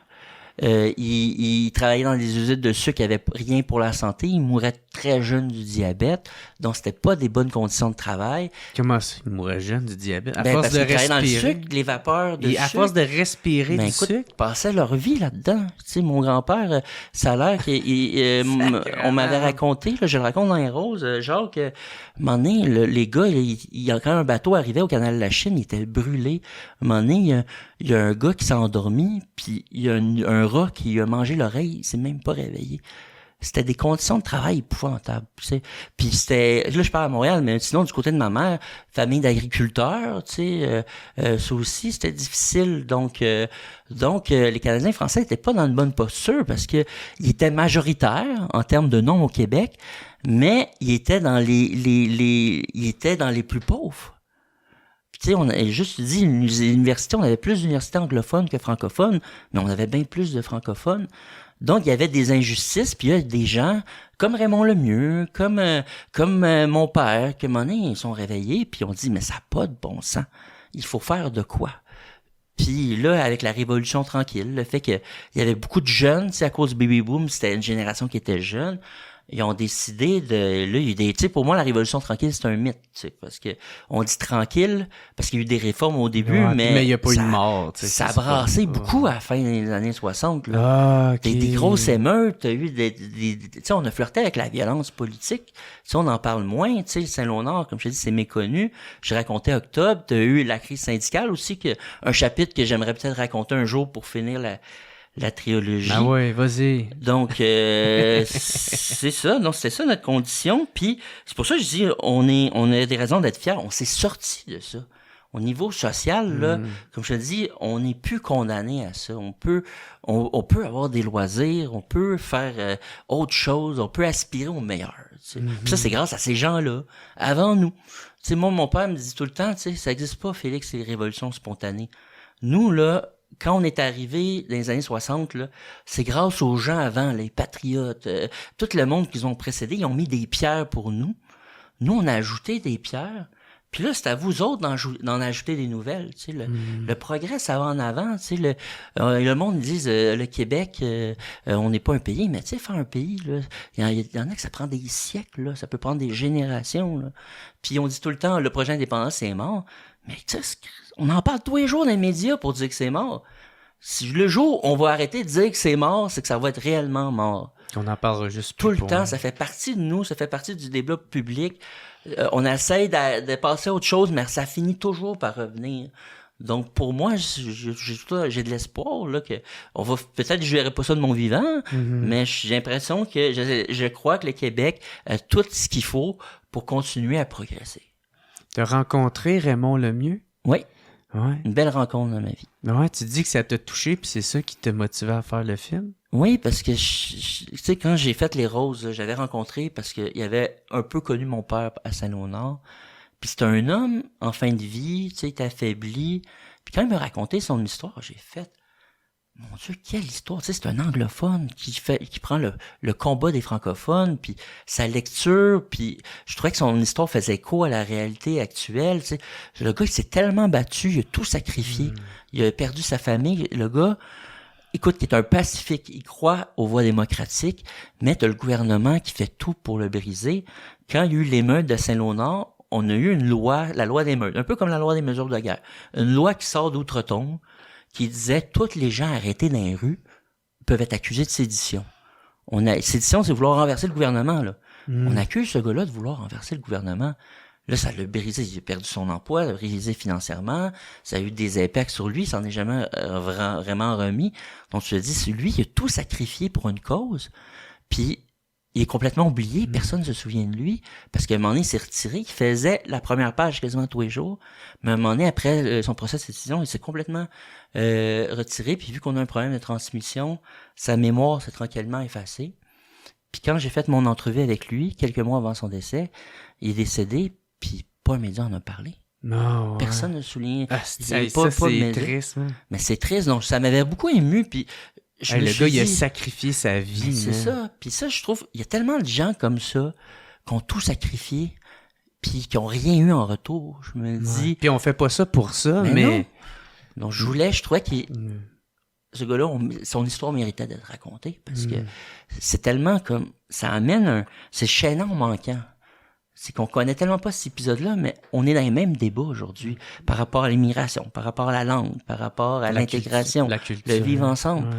Il travaillait dans des usines de sucre qui avaient rien pour la santé. Il mourait très jeune du diabète. Donc, c'était pas des bonnes conditions de travail. Comment ça? Il mourait jeune du diabète? À force force de respirer dans le respirer. sucre, les vapeurs de sucre. À force de respirer du Écoute, sucre? ils passaient leur vie là-dedans. Tu sais, mon grand-père, ça a l'air on m'avait raconté, là, je le raconte dans les roses, Jacques, un moment donné, les gars, quand un bateau arrivait au canal de la Chine, il était brûlé. Un moment donné, il y a un gars qui s'est endormi, puis il y a un rat qui a mangé l'oreille, il s'est même pas réveillé. C'était des conditions de travail épouvantables, tu sais. Puis c'était, là je parle à Montréal, mais sinon du côté de ma mère, famille d'agriculteurs, tu sais, ça aussi c'était difficile. Donc les Canadiens français étaient pas dans une bonne posture parce que ils étaient majoritaires en termes de nom au Québec, mais ils étaient dans ils étaient dans les plus pauvres. Tu sais, on a juste dit l'université, on avait plus d'universités anglophones que francophones, mais on avait bien plus de francophones. Donc, il y avait des injustices, puis il y a des gens comme Raymond Lemieux, comme mon père, que ils sont réveillés, puis on dit, mais ça n'a pas de bon sens. Il faut faire de quoi? Puis là, avec la Révolution tranquille, le fait qu'il y avait beaucoup de jeunes, tu sais, à cause du baby-boom, c'était une génération qui était jeune, ils ont décidé de... Là, il y a eu des... Tu sais, pour moi, la Révolution tranquille, c'est un mythe, tu sais, parce que on dit tranquille, parce qu'il y a eu des réformes au début, mais il n'y a pas eu de mort, tu sais. Ça a brassé beaucoup à la fin des années 60, là. Des grosses émeutes, t'as eu tu sais, on a flirté avec la violence politique. Tu sais, on en parle moins, tu sais, Saint-Léonard, comme je te dis, c'est méconnu. Je racontais Octobre, t'as eu la crise syndicale aussi, un chapitre que j'aimerais peut-être raconter un jour pour finir la trilogie. Ah ouais, vas-y. Donc, c'est ça. Donc, c'est ça notre condition. Puis, c'est pour ça que je dis, on a des raisons d'être fiers. On s'est sortis de ça. Au niveau social, là, comme je te dis, on n'est plus condamné à ça. On peut avoir des loisirs, on peut faire autre chose, on peut aspirer au meilleur. Tu sais. Puis ça, c'est grâce à ces gens-là, avant nous. Tu sais, moi, mon père me dit tout le temps, tu sais, ça n'existe pas, Félix, les révolutions spontanées. Nous, là, quand on est arrivé dans les années 60, là, c'est grâce aux gens avant, les patriotes, tout le monde qui nous ont précédés, ils ont mis des pierres pour nous. Nous, on a ajouté des pierres. Puis là, c'est à vous autres d'en ajouter des nouvelles. Tu sais, le progrès, ça va en avant. Tu sais, le monde dit le Québec, on n'est pas un pays, mais tu sais, faire un pays, là, il y en a que ça prend des siècles, là, ça peut prendre des générations. Là. Puis on dit tout le temps, le projet indépendance, c'est mort. Mais tu sais, on en parle tous les jours dans les médias pour dire que c'est mort. Si le jour où on va arrêter de dire que c'est mort, c'est que ça va être réellement mort. On en parlera juste tout le temps, ça fait partie de nous, ça fait partie du débat public. On essaie de passer à autre chose, mais ça finit toujours par revenir. Donc pour moi, j'ai de l'espoir là que on va peut-être je verrai pas ça de mon vivant, mais j'ai l'impression que je crois que le Québec a tout ce qu'il faut pour continuer à progresser. Tu as rencontré Raymond Lemieux? Oui. Ouais. Une belle rencontre dans ma vie. Ouais, tu dis que ça t'a touché, puis c'est ça qui t'a motivé à faire le film? Oui, parce que, tu sais, quand j'ai fait Les Roses, j'avais rencontré, parce qu'il avait un peu connu mon père à Saint-Léonard, puis c'était un homme en fin de vie, tu sais, il était affaibli, puis quand il me racontait son histoire, j'ai fait, mon Dieu, quelle histoire, tu sais, c'est un anglophone qui prend le combat des francophones, puis sa lecture, puis je trouvais que son histoire faisait écho à la réalité actuelle, tu sais. Le gars, il s'est tellement battu, il a tout sacrifié, il a perdu sa famille, le gars, écoute, qui est un pacifique, il croit aux voies démocratiques, mais t'as le gouvernement qui fait tout pour le briser. Quand il y a eu l'émeute de Saint-Léonard, on a eu une loi, la loi d'émeute, un peu comme la loi des mesures de guerre, une loi qui sort d'outre-tombe, qui disait tous les gens arrêtés dans les rues peuvent être accusés de sédition. Sédition, c'est vouloir renverser le gouvernement, là. On accuse ce gars-là de vouloir renverser le gouvernement. Là, ça l'a brisé. Il a perdu son emploi, il a brisé financièrement. Ça a eu des impacts sur lui. Il s'en est jamais vraiment remis. Donc, tu te dis, c'est lui qui a tout sacrifié pour une cause. Puis, il est complètement oublié. Personne ne se souvient de lui. Parce qu'à un moment donné, il s'est retiré. Il faisait la première page quasiment tous les jours. Mais à un moment donné, après son procès de décision, il s'est complètement retiré. Puis, vu qu'on a un problème de transmission, sa mémoire s'est tranquillement effacée. Puis, quand j'ai fait mon entrevue avec lui, quelques mois avant son décès, il est décédé. Puis pas un média en a parlé. Non. Personne ne souligne. C'est triste. Hein? Mais c'est triste. Donc ça m'avait beaucoup ému. Puis le gars, il a sacrifié sa vie. C'est ça. Puis ça, je trouve, il y a tellement de gens comme ça qui ont tout sacrifié, puis qui ont rien eu en retour. Je me dis. Puis on fait pas ça pour ça, mais. Non. Donc je trouvais qu'il. Ce gars-là, son histoire méritait d'être racontée parce que c'est tellement comme ça amène c'est chaînant en manquant. C'est qu'on connaît tellement pas cet épisode-là, mais on est dans les mêmes débats aujourd'hui par rapport à l'immigration, par rapport à la langue, par rapport à l'intégration, le vivre ensemble. Ouais.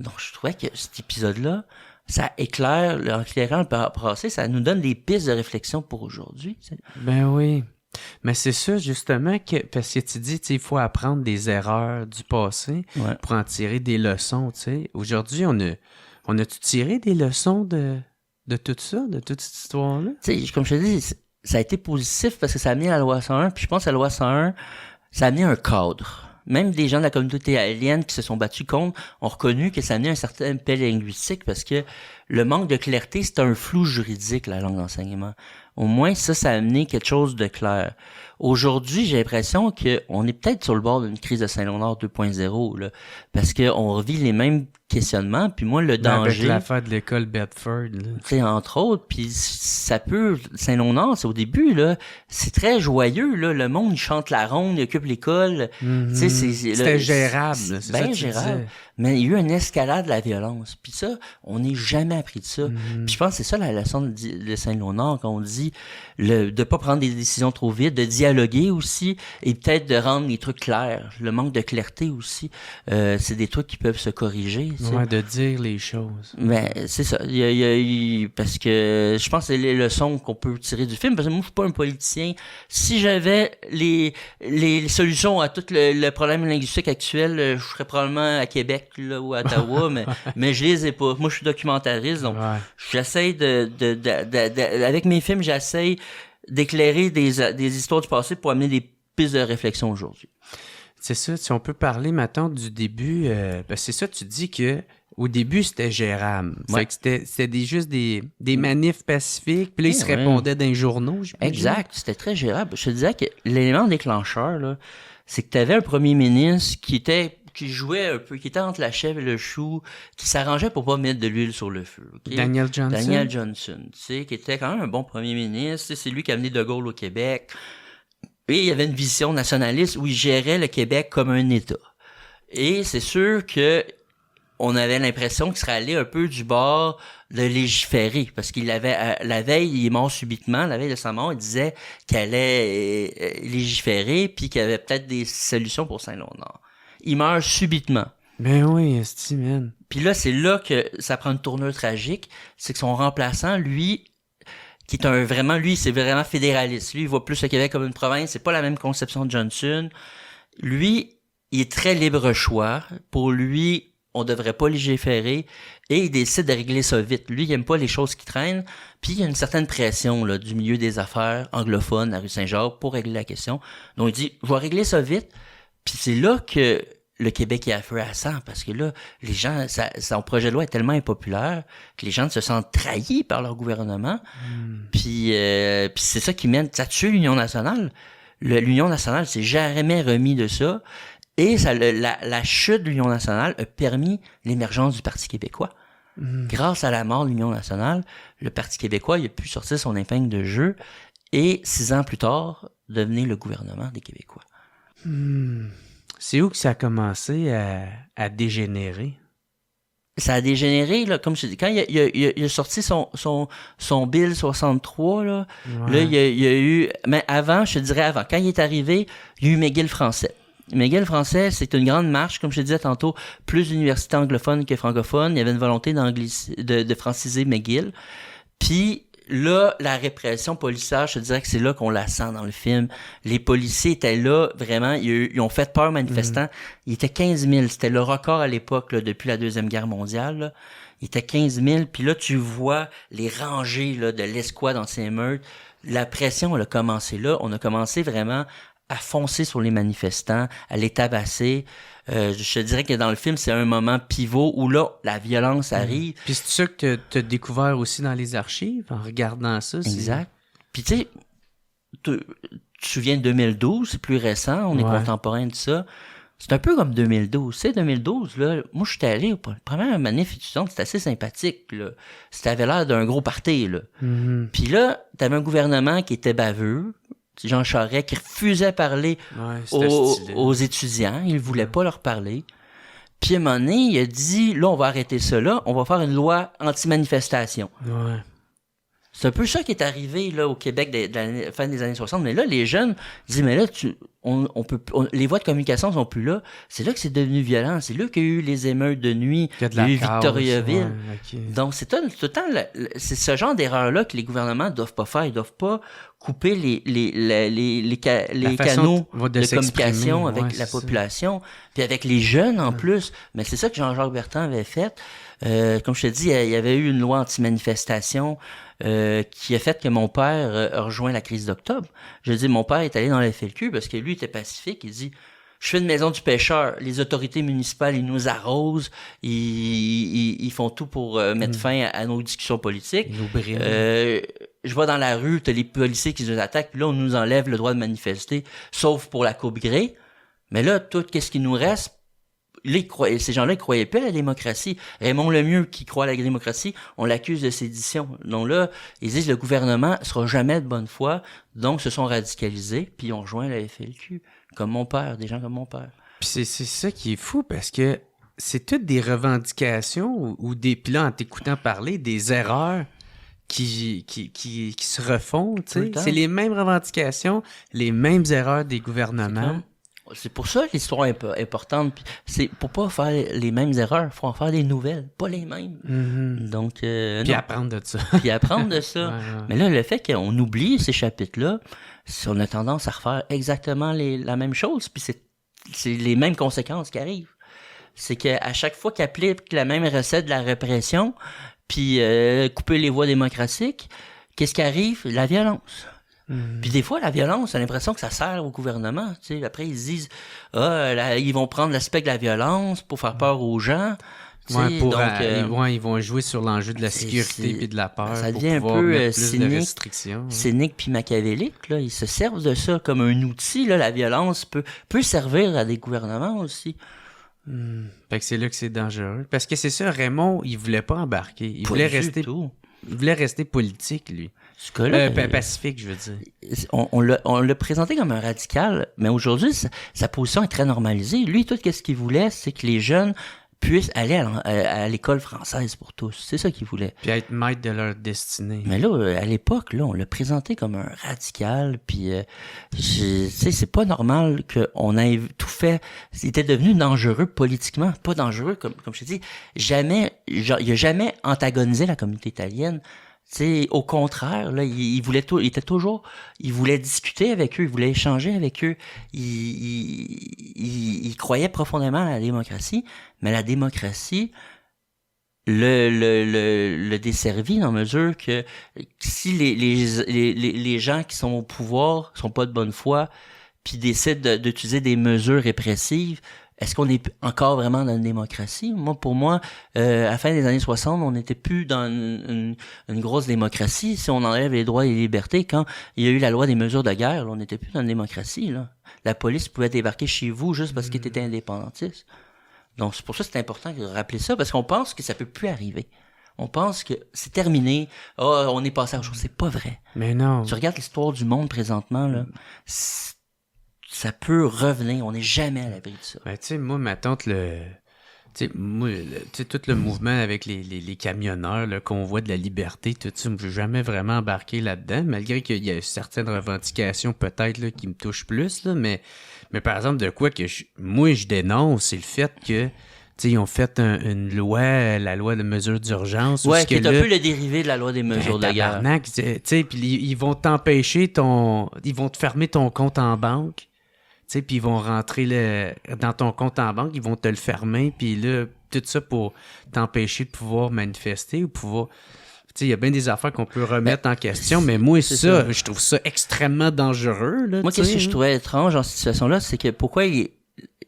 Donc, je trouvais que cet épisode-là, ça éclaire, en éclairant le passé, ça nous donne des pistes de réflexion pour aujourd'hui. Ben oui. Mais c'est ça, justement, parce que tu dis, il faut apprendre des erreurs du passé pour en tirer des leçons, tu sais. Aujourd'hui, on a-tu tiré des leçons de tout ça, de toute cette histoire-là? Tu sais, comme je te dis, ça a été positif parce que ça a amené la loi 101, puis je pense que la loi 101, ça a amené un cadre. Même des gens de la communauté alienne qui se sont battus contre ont reconnu que ça a amené un certain paix linguistique parce que le manque de clarté, c'est un flou juridique, la langue d'enseignement. Au moins, ça a amené quelque chose de clair. Aujourd'hui, j'ai l'impression qu'on est peut-être sur le bord d'une crise de Saint-Léonard 2.0, là, parce qu'on revit les mêmes questionnements, puis moi, le danger... Avec l'affaire de l'école Bedford, là. Tu sais, entre autres, puis ça peut... Saint-Léonard, c'est au début, là, c'est très joyeux, là, le monde, il chante la ronde, il occupe l'école, tu sais, c'était gérable, c'est bien gérable. Mais il y a eu une escalade de la violence, puis ça, on n'est jamais appris de ça. Puis je pense que c'est ça la leçon de Saint-Léonard, quand on dit de pas prendre des décisions trop vite, de dialoguer aussi, et peut-être de rendre les trucs clairs. Le manque de clarté aussi, c'est des trucs qui peuvent se corriger. Ouais, de dire les choses. Mais c'est ça. Parce que je pense que c'est les leçons qu'on peut tirer du film, parce que moi, je suis pas un politicien. Si j'avais les solutions à tout le problème linguistique actuel, je serais probablement à Québec là, ou à Ottawa, mais je les ai pas. Moi, je suis documentariste, donc j'essaie avec mes films, j'essaie d'éclairer des histoires du passé pour amener des piste de réflexion aujourd'hui. C'est ça, si on peut parler maintenant du début, c'est ça, tu dis que au début, c'était gérable. Ouais. Fait que c'était juste des manifs pacifiques, puis là, ils se Ouais. répondaient dans les journaux, j'imagine. Exact, c'était très gérable. Je te disais que l'élément déclencheur, là, c'est que tu avais un premier ministre qui jouait un peu, qui était entre la chèvre et le chou, qui s'arrangeait pour pas mettre de l'huile sur le feu. Okay? Daniel Johnson. Tu sais, qui était quand même un bon premier ministre. Tu sais, c'est lui qui a amené De Gaulle au Québec. Et il y avait une vision nationaliste où il gérait le Québec comme un État. Et c'est sûr que on avait l'impression qu'il serait allé un peu du bord de légiférer, parce qu'il avait, la veille, il est mort subitement, la veille de sa mort, il disait qu'il allait légiférer, puis qu'il y avait peut-être des solutions pour Saint-Léonard. Il meurt subitement. Ben oui, esti, man. Puis là, c'est là que ça prend une tournure tragique, c'est que son remplaçant, lui, qui est lui, c'est vraiment fédéraliste. Lui, il voit plus le Québec comme une province, c'est pas la même conception de Johnson. Lui, il est très libre choix. Pour lui, on devrait pas légiférer, et il décide de régler ça vite. Lui, il aime pas les choses qui traînent, puis il y a une certaine pression là, du milieu des affaires anglophone à rue Saint-Jacques pour régler la question. Donc il dit, je vais régler ça vite, puis c'est là que le Québec est à feu à sang, parce que là, les gens, son projet de loi est tellement impopulaire que les gens se sentent trahis par leur gouvernement, puis c'est ça qui mène, ça tue l'Union nationale. L'Union nationale s'est jamais remis de ça. Et ça, la chute de l'Union nationale a permis l'émergence du Parti québécois. Grâce à la mort de l'Union nationale, le Parti québécois il a pu sortir son épingle de jeu et 6 ans plus tard, devenir le gouvernement des Québécois. C'est où que ça a commencé à dégénérer? Ça a dégénéré, là, comme je dis, quand il a sorti son Bill 63, là, Ouais. là, il y a eu, mais avant, je te dirais avant, quand il est arrivé, il y a eu McGill français. McGill français, c'est une grande marche, comme je te disais tantôt, plus d'universités anglophones que francophones. Il y avait une volonté de franciser McGill. Puis là, la répression policière, je te dirais que c'est là qu'on la sent dans le film. Les policiers étaient là, vraiment, ils ont fait peur aux manifestants. Il était 15 000, c'était le record à l'époque, là, depuis la Deuxième Guerre mondiale, là. Il était 15 000, puis là, tu vois les rangées là, de l'escouade anti-émeute. La pression, elle a commencé là. On a commencé vraiment à foncer sur les manifestants, à les tabasser. Je te dirais que dans le film, c'est un moment pivot où là, la violence arrive. Puis c'est ça que tu as découvert aussi dans les archives, en regardant ça? Exact. Puis tu sais, tu te souviens de 2012, c'est plus récent, on est contemporain de ça. C'est un peu comme 2012. Tu sais, 2012, là, moi, je suis allé au premier manif étudiante, c'était assez sympathique, là. C'était avait l'air d'un gros party, là. Puis là, t'avais un gouvernement qui était baveux, Jean Charest, qui refusait parler aux étudiants. Il voulait pas leur parler. Puis à un moment donné, il a dit, là, on va arrêter ça là, on va faire une loi anti-manifestation. Ouais. C'est un peu ça qui est arrivé là au Québec de la fin des années 60. Mais là, les jeunes disent, mais là, les voies de communication sont plus là. C'est là que c'est devenu violent. C'est là qu'il y a eu les émeutes de nuit. Il y a eu Victoriaville. Ouais, okay. Donc, c'est tout le temps, c'est ce genre d'erreur-là que les gouvernements doivent pas faire. Ils doivent pas couper les canaux de communication avec la population, puis avec les jeunes en plus. Mais c'est ça que Jean-Jacques Bertrand avait fait. Comme je te dis, il y avait eu une loi anti-manifestation qui a fait que mon père a rejoint la crise d'octobre. Je dis, mon père est allé dans la FLQ parce que lui était pacifique. Il dit, je fais une maison du pêcheur. Les autorités municipales, ils nous arrosent. Ils font tout pour mettre fin à nos discussions politiques. Ils nous briment. Je vais dans la rue, t'as les policiers qui nous attaquent, puis là, on nous enlève le droit de manifester, sauf pour la Coupe Grey. Mais là, tout qu'est-ce qui nous reste? Là, ces gens-là, ils croyaient pas à la démocratie. Raymond Lemieux, qui croit à la démocratie, on l'accuse de sédition. Donc là, ils disent le gouvernement sera jamais de bonne foi, donc se sont radicalisés, puis ils ont rejoint la FLQ, comme mon père, des gens comme mon père. Puis c'est ça qui est fou, parce que c'est toutes des revendications ou des... Puis là, en t'écoutant parler, des erreurs qui se refont, tu sais. C'est les mêmes revendications, les mêmes erreurs des gouvernements. C'est pour ça que l'histoire est importante. C'est pour pas faire les mêmes erreurs, faut en faire des nouvelles, pas les mêmes. Donc puis apprendre de ça. Puis apprendre de ça. Ouais. Mais là, le fait qu'on oublie ces chapitres-là, on a tendance à refaire exactement la même chose, puis c'est les mêmes conséquences qui arrivent. C'est qu'à chaque fois qu'ils appliquent la même recette de la répression, puis couper les voies démocratiques, qu'est-ce qui arrive? La violence. Puis des fois, la violence, j'ai l'impression que ça sert au gouvernement. Tu sais, après, ils se disent, ils vont prendre l'aspect de la violence pour faire peur aux gens. Ouais, ils vont jouer sur l'enjeu de la sécurité et de la peur. Ça pour devient un pouvoir peu mettre plus de restrictions. cynique puis machiavélique. Là. Ils se servent de ça comme un outil. Là. La violence peut servir à des gouvernements aussi. Fait que c'est là que c'est dangereux. Parce que c'est ça, Raymond, il voulait pas embarquer. Il voulait rester politique, lui. Ce cas-là, pacifique, je veux dire. On l'a présenté comme un radical, mais aujourd'hui, sa position est très normalisée. Lui, tout ce qu'il voulait, c'est que les jeunes puissent aller à l'école française pour tous. C'est ça qu'il voulait. Puis être maître de leur destinée. Mais là, à l'époque, là, on l'a présenté comme un radical, puis c'est pas normal qu'on ait tout fait. C'était devenu dangereux politiquement, pas dangereux, comme je te dis. Il a jamais antagonisé la communauté italienne. T'sais, au contraire, là, il voulait discuter avec eux, il voulait échanger avec eux. Il croyait profondément à la démocratie, mais la démocratie le desservit dans mesure que si les gens qui sont au pouvoir sont pas de bonne foi, puis décident d'utiliser des mesures répressives, est-ce qu'on est encore vraiment dans une démocratie? Pour moi, à la fin des années 60, on n'était plus dans une grosse démocratie. Si on enlève les droits et les libertés, quand il y a eu la loi des mesures de guerre, là, on n'était plus dans une démocratie. Là. La police pouvait débarquer chez vous juste parce qu'il était indépendantiste. Donc, c'est pour ça que c'est important de rappeler ça, parce qu'on pense que ça peut plus arriver. On pense que c'est terminé. On est passé à autre chose. C'est pas vrai. Mais non. Tu regardes l'histoire du monde présentement, là, ça peut revenir. On n'est jamais à l'abri de ça. Ben, tu sais, moi, ma tante, tout le mouvement avec les camionneurs, le convoi de la liberté, tout ça, je n'ai jamais vraiment embarqué là-dedans, malgré qu'il y a certaines revendications peut-être là, qui me touchent plus, là, mais par exemple, de quoi que je dénonce, c'est le fait que ils ont fait une loi, la loi de mesures d'urgence. Ouais, qui est un peu le dérivé de la loi des mesures de guerre. Puis ils vont t'empêcher ils vont te fermer ton compte en banque. Puis ils vont rentrer dans ton compte en banque, ils vont te le fermer, puis là, tout ça pour t'empêcher de pouvoir manifester ou pouvoir... Il y a bien des affaires qu'on peut remettre en question, mais moi, je trouve ça extrêmement dangereux. Là, moi, qu'est-ce que je trouvais étrange dans cette situation-là, c'est que pourquoi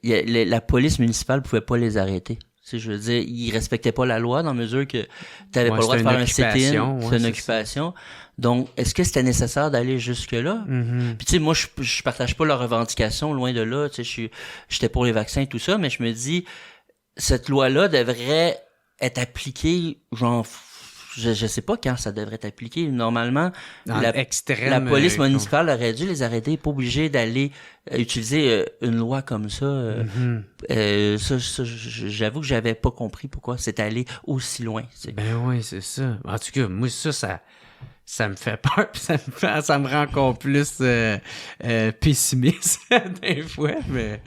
la police municipale pouvait pas les arrêter? Je veux dire, ils respectaient pas la loi dans la mesure que tu n'avais pas le droit de faire un sit-in, c'est une occupation. Donc, est-ce que c'était nécessaire d'aller jusque-là? Mm-hmm. Puis tu sais, moi, je partage pas leurs revendications, loin de là. Tu sais, j'étais pour les vaccins et tout ça, mais je me dis, cette loi-là devrait être appliquée, genre, je sais pas quand ça devrait être appliqué. Normalement, la police municipale aurait dû les arrêter, pas obligé d'aller utiliser une loi comme ça. J'avoue que j'avais pas compris pourquoi c'est allé aussi loin. T'sais. Ben oui, c'est ça. En tout cas, moi, ça me fait peur, puis ça me rend encore plus pessimiste des fois, mais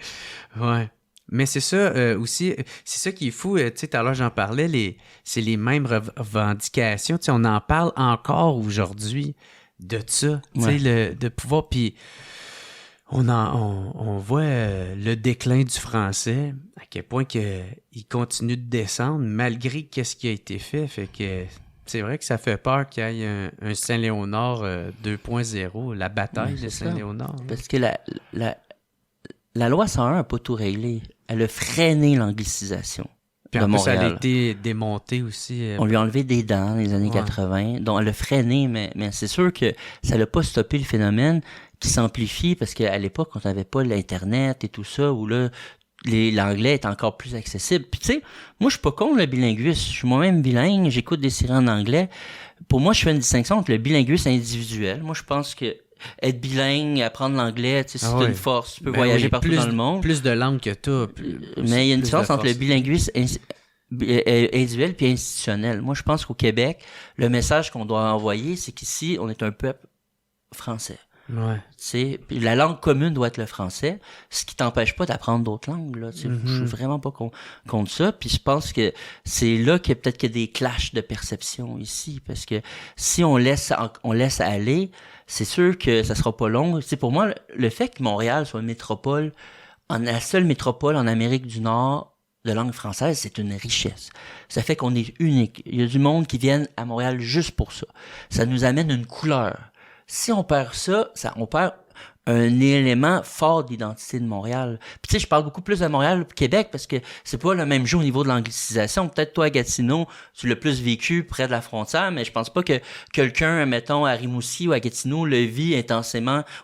ouais. Mais c'est ça aussi, c'est ça qui est fou, tu sais, tout à l'heure j'en parlais, c'est les mêmes revendications, tu sais, on en parle encore aujourd'hui de ça, tu sais, de pouvoir, puis on voit le déclin du français, à quel point il continue de descendre malgré qu'est-ce qui a été fait que c'est vrai que ça fait peur qu'il y ait un Saint-Léonard 2.0, la bataille de Saint-Léonard. Parce que la loi 101 n'a pas tout réglé. Elle a freiné l'anglicisation de Montréal. Ça a été démonté aussi. On lui a enlevé des dents dans les années 80. Donc, elle a freiné, mais c'est sûr que ça n'a pas stoppé le phénomène qui s'amplifie parce qu'à l'époque, on n'avait pas l'Internet et tout ça, où là, l'anglais est encore plus accessible. Puis tu sais, moi, je suis pas contre le bilinguisme. Je suis moi-même bilingue, j'écoute des séries en anglais. Pour moi, je fais une distinction entre le bilinguisme individuel. Moi, je pense que être bilingue, apprendre l'anglais, c'est une force. Tu peux voyager partout dans le monde. Plus de langues que toi. Mais il y a une différence entre le bilinguisme individuel et institutionnel. Moi, je pense qu'au Québec, le message qu'on doit envoyer, c'est qu'ici, on est un peuple français. Ouais. La langue commune doit être le français, ce qui t'empêche pas d'apprendre d'autres langues. Là, Je suis vraiment pas contre ça. Puis je pense que c'est là qu'il y a peut-être que des clashs de perception ici. Parce que si on laisse aller, c'est sûr que ça sera pas long. Pour moi, le fait que Montréal soit une métropole, la seule métropole en Amérique du Nord de langue française, c'est une richesse. Ça fait qu'on est unique. Il y a du monde qui vient à Montréal juste pour ça. Ça nous amène une couleur. si on perd ça, on perd un élément fort d'identité de Montréal. Puis tu sais, je parle beaucoup plus de Montréal que Québec parce que c'est pas le même jeu au niveau de l'anglicisation. Peut-être toi à Gatineau, tu l'as plus vécu près de la frontière, mais je pense pas que quelqu'un, mettons, à Rimouski ou à Gatineau le vit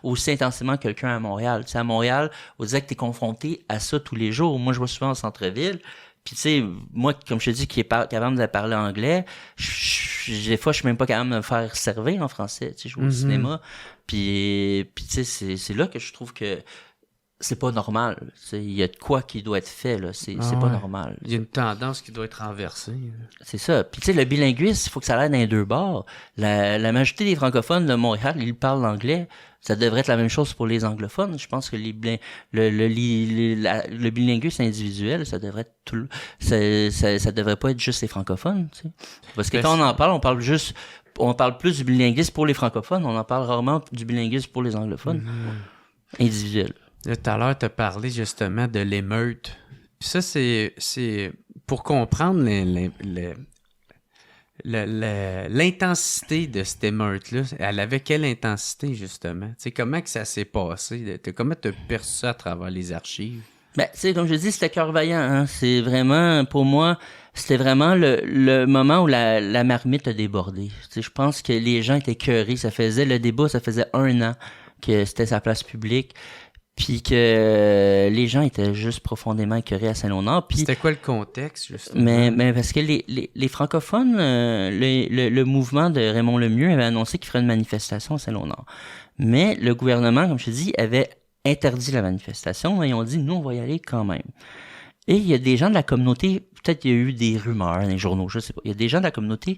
aussi intensément que quelqu'un à Montréal. Tu sais, à Montréal, on dirait que t'es confronté à ça tous les jours. Moi, je vois souvent au centre-ville. Puis tu sais, moi, comme je te dis, qui est capable de parler anglais, des fois, je suis même pas capable de me faire servir en français. Tu sais, je vais au cinéma. Puis tu sais, c'est là que je trouve que c'est pas normal. Tu sais, il y a de quoi qui doit être fait, là. C'est pas normal. Il y a une tendance qui doit être renversée. C'est ça. Puis tu sais, le bilinguisme, il faut que ça aille dans les deux bords. La majorité des francophones de Montréal, ils parlent l'anglais. Ça devrait être la même chose pour les anglophones. Je pense que le bilinguisme individuel, ça devrait être ça devrait pas être juste les francophones, tu sais. Parce que quand on parle plus du bilinguisme pour les francophones, on en parle rarement du bilinguisme pour les anglophones. Individuel. Là, tout à l'heure, tu as parlé justement de l'émeute. Puis ça, c'est pour comprendre l'intensité de cette émeute-là. Elle avait quelle intensité, justement? Tu sais, comment que ça s'est passé? Comment tu as perçu ça à travers les archives? Ben, tu sais, comme je dis, c'était cœur vaillant, hein. C'est vraiment, pour moi, c'était vraiment le moment où la marmite a débordé. Tu sais, je pense que les gens étaient écœurés. Le débat, ça faisait 1 an que c'était sa place publique. Puis que les gens étaient juste profondément écœurés à Saint-Léonard. Puis c'était quoi le contexte, justement? Mais parce que les francophones, le mouvement de Raymond Lemieux avait annoncé qu'il ferait une manifestation à Saint-Léonard. Mais le gouvernement, comme je te dis, avait interdit la manifestation, mais ils ont dit, nous, on va y aller quand même. Et il y a des gens de la communauté, peut-être qu'il y a eu des rumeurs dans les journaux, je sais pas, il y a des gens de la communauté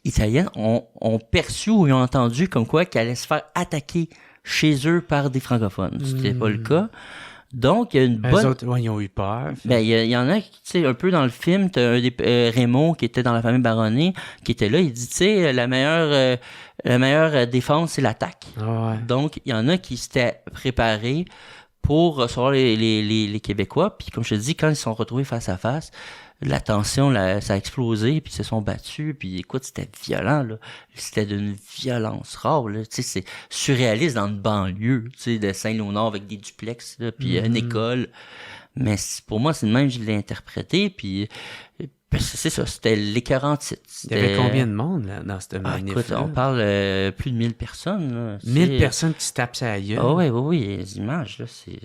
italienne ont perçu ou ont entendu comme quoi qu'elle allait se faire attaquer chez eux par des francophones. C'était pas le cas. Donc, il y a une bonne... Les autres, ouais, ils ont eu peur. Ben, il y en a qui, tu sais, un peu dans le film, t'as un des Raymond qui était dans la famille Baronnet, qui était là, il dit, tu sais, la meilleure défense, c'est l'attaque. Ouais. Donc, il y en a qui s'étaient préparés pour recevoir les Québécois, puis comme je te dis, quand ils se sont retrouvés face à face, la tension, ça a explosé, puis ils se sont battus, puis écoute, c'était violent, là. C'était d'une violence rare, là. Tu sais, c'est surréaliste dans une banlieue, tu sais, de Saint-Léonard avec des duplex, là, puis une école. Mais pour moi, c'est le même que je l'ai interprété, puis c'est ça, c'était l'écœurant titre. Il y avait combien de monde là, dans cette manif-là? Écoute, on parle plus de 1000 personnes. Là. 1000 personnes qui se tapent sur la gueule? Ah oui, les images, là, c'est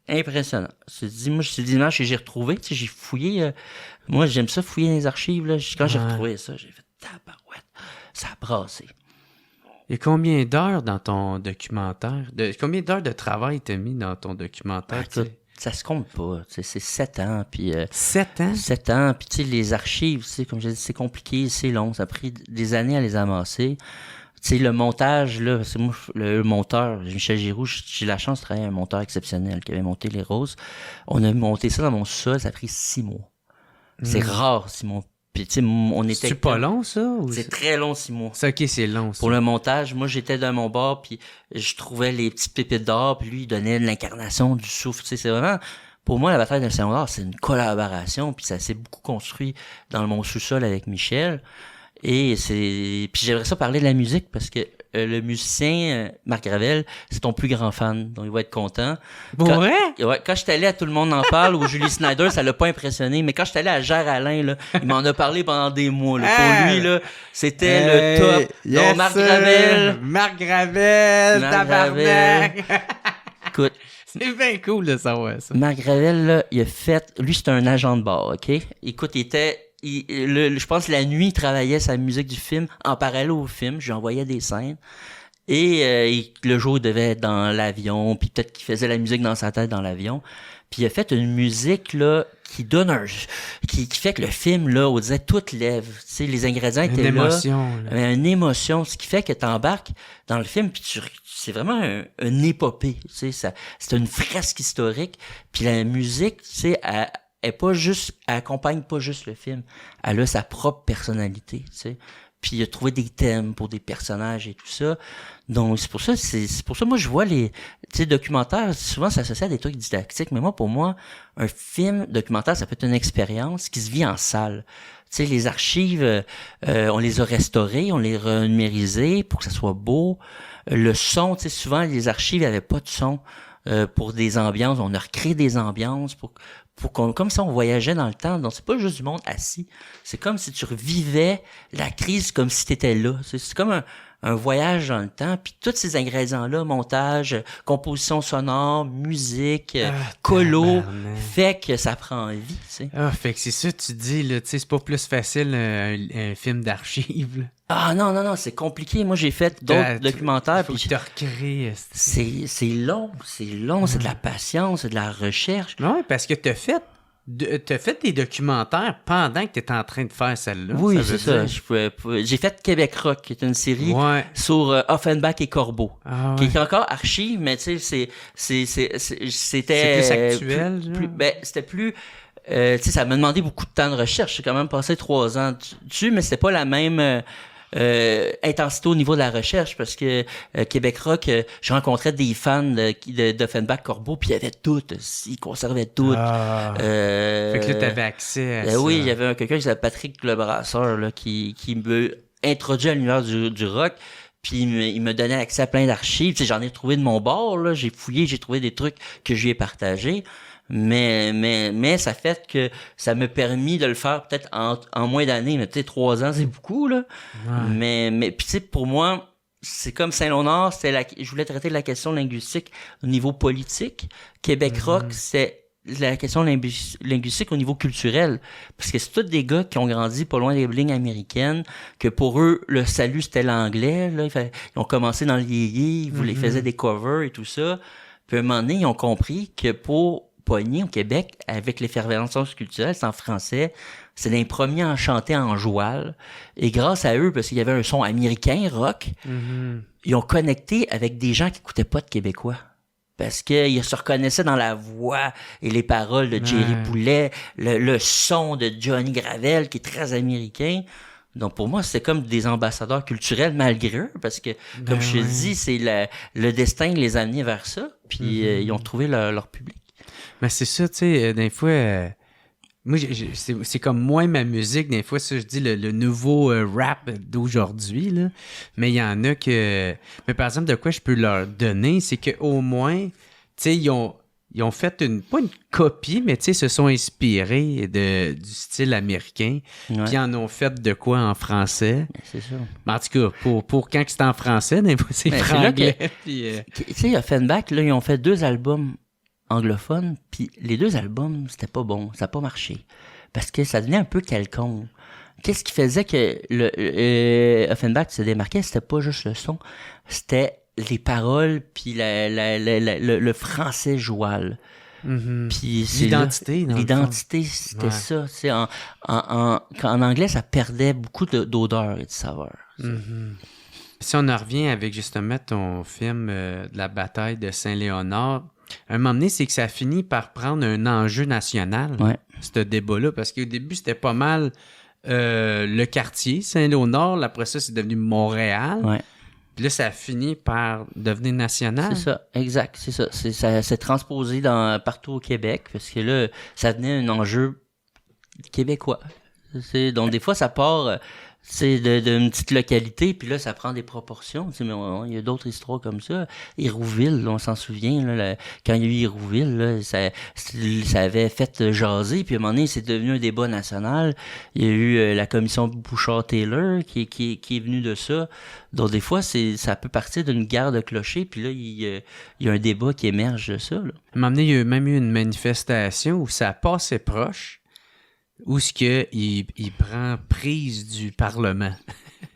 impressionnant. C'est des images que j'ai retrouvées, tu sais, j'ai fouillé. Moi, j'aime ça, fouiller les archives, là. Quand j'ai retrouvé ça, j'ai fait tabarouette. Ça a brassé. Il y a combien d'heures dans ton documentaire? Combien d'heures de travail t'as mis dans ton documentaire? Écoute, ça se compte pas. C'est 7 ans. Puis, 7 ans? 7 ans. Puis, tu sais, les archives, comme je dis, c'est compliqué, c'est long. Ça a pris des années à les amasser. Tu sais, le montage, là, c'est moi, le monteur, Michel Giroux, j'ai la chance de travailler avec un monteur exceptionnel qui avait monté Les Roses. On a monté ça dans mon sol, ça a pris 6 mois. C'est rare, 6 mois. Puis, tu sais, on était... C'est pas long, ça? Ou c'est très long, 6 mois. C'est OK, c'est long, ça. Pour le montage, moi, j'étais dans mon bar, puis je trouvais les petites pépites d'or, puis lui, il donnait l'incarnation du souffle. Tu sais, c'est vraiment... Pour moi, la bataille de Saint-Léonard, c'est une collaboration, puis ça s'est beaucoup construit dans mon sous-sol avec Michel. Et puis j'aimerais ça parler de la musique, parce que le musicien, Marc Gravel, c'est ton plus grand fan, donc il va être content. Ouais? Quand j'étais allé à Tout le monde en parle, ou Julie Snyder, ça l'a pas impressionné, mais quand j'étais allé à Géraldin, là, il m'en a parlé pendant des mois, là. Pour lui, là, c'était le top. Yes, donc Marc Gravel. Marc Gravel, tabarnak! Écoute. C'est bien cool de savoir ça. Marc Gravel, là, il a fait, lui, c'est un agent de bar, OK? Écoute, je pense que la nuit, il travaillait sa musique du film en parallèle au film. Je lui envoyais des scènes. Et le jour, il devait être dans l'avion. Puis peut-être qu'il faisait la musique dans sa tête dans l'avion. Puis il a fait une musique, là, qui donne qui fait que le film, là, on disait toute lève. Tu sais, les ingrédients étaient là. Une émotion. Ce qui fait que t'embarques dans le film, puis c'est vraiment un épopée. Tu sais, c'est une fresque historique. Puis la musique, tu sais, elle accompagne pas juste le film. Elle a sa propre personnalité, tu sais. Puis il a trouvé des thèmes pour des personnages et tout ça. Donc c'est pour ça moi je vois tu sais, documentaire, souvent, ça s'associe à des trucs didactiques, mais moi, pour moi, un film documentaire, ça peut être une expérience qui se vit en salle. Tu sais, les archives, on les a restaurées, on les a numérisées pour que ça soit beau. Le son, tu sais, souvent, les archives n'avaient pas de son pour des ambiances. On a recréé des ambiances pour comme si on voyageait dans le temps. Donc, c'est pas juste du monde assis. C'est comme si tu revivais la crise comme si t'étais là. C'est comme un voyage dans le temps, puis tous ces ingrédients-là, montage, composition sonore, musique, colo, fait que ça prend vie, tu sais. Ah, fait que c'est ça, tu dis, là, tu sais, c'est pas plus facile un film d'archives, là. Ah non, c'est compliqué. Moi, j'ai fait d'autres documentaires. Faut Puis que tu recrées. c'est long, c'est de la patience, c'est de la recherche. Oui, parce que t'as fait des documentaires pendant que t'étais en train de faire celle-là. Oui, c'est ça. J'ai fait Québec Rock, qui est une série sur Offenbach et Corbeau, qui est encore archive, mais tu sais, c'était plus actuel. C'était plus... tu sais, ça m'a demandé beaucoup de temps de recherche. J'ai quand même passé 3 ans dessus, mais c'était pas la même... intensité au niveau de la recherche, parce que Québec Rock, je rencontrais des fans d'Offenbach Corbeau, puis il y avait tout, ils conservaient tout. Fait que là, t'avais accès à ça. Oui, il y avait quelqu'un qui s'appelait Patrick Lebrasseur, là, qui me introduit à l'univers du rock, puis il me donnait accès à plein d'archives. Tu sais, j'en ai trouvé de mon bord, là, j'ai fouillé, j'ai trouvé des trucs que je lui ai partagés. Mais ça fait que ça m'a permis de le faire peut-être en moins d'années. Mais tu sais, 3 ans, c'est beaucoup, là. Ouais. Mais puis tu sais, pour moi, c'est comme Saint-Léonard, je voulais traiter la question linguistique au niveau politique. Québec Rock, c'est la question linguistique au niveau culturel. Parce que c'est tous des gars qui ont grandi pas loin des lignes américaines, que pour eux, le salut, c'était l'anglais, là. Ils ont commencé dans le yéyé, ils faisaient des covers et tout ça. Puis à un moment donné, ils ont compris que pour pogner au Québec, avec l'effervescence culturelle, c'est en français, c'est les premiers à chanter en joual. Et grâce à eux, parce qu'il y avait un son américain, rock, ils ont connecté avec des gens qui écoutaient pas de Québécois. Parce qu'ils se reconnaissaient dans la voix et les paroles de Jerry Boulet, le son de Johnny Gravel, qui est très américain. Donc, pour moi, c'est comme des ambassadeurs culturels malgré eux, parce que, comme je te dis, c'est le destin qui les a amenés vers ça, puis ils ont trouvé leur public. Mais c'est ça, tu sais, des fois, moi, c'est comme moi ma musique, des fois, ça, je dis le nouveau rap d'aujourd'hui, là. Mais il y en a que... Mais par exemple, de quoi je peux leur donner, c'est qu'au moins, tu sais, ils ont fait pas une copie, mais tu sais, se sont inspirés du style américain, puis ils en ont fait de quoi en français. C'est ça. Mais en tout cas, pour quand c'est en français, des fois, c'est franglais. Tu sais, Offenbach, là, ils ont fait 2 albums anglophone, puis les 2 albums, c'était pas bon, ça a pas marché, parce que ça devenait un peu quelconque. Qu'est-ce qui faisait que Offenbach se démarquait? C'était pas juste le son, c'était les paroles, puis le français joual. Puis l'identité, c'était ça. C'est en anglais, ça perdait beaucoup d'odeur et de saveur. Si on en revient avec justement ton film de la bataille de Saint-Léonard, un moment donné, c'est que ça finit par prendre un enjeu national, ce débat-là, parce qu'au début, c'était pas mal le quartier, Saint-Léonard, après ça, c'est devenu Montréal, puis là, ça a fini par devenir national. C'est ça, exact, c'est ça. Ça s'est transposé partout au Québec, parce que là, ça devenait un enjeu québécois. Donc, des fois, ça part... c'est d'une petite localité, puis là, ça prend des proportions. Mais il y a d'autres histoires comme ça. Hérouville, on s'en souvient, là, quand il y a eu Hérouville, là, ça avait fait jaser, puis à un moment donné, c'est devenu un débat national. Il y a eu la commission Bouchard-Taylor qui est venue de ça. Donc, des fois, ça peut partir d'une guerre de clochers, puis là, il y a un débat qui émerge de ça. Là. À un moment donné, il y a même eu une manifestation où ça passait proche, où est-ce qu'il prend prise du Parlement.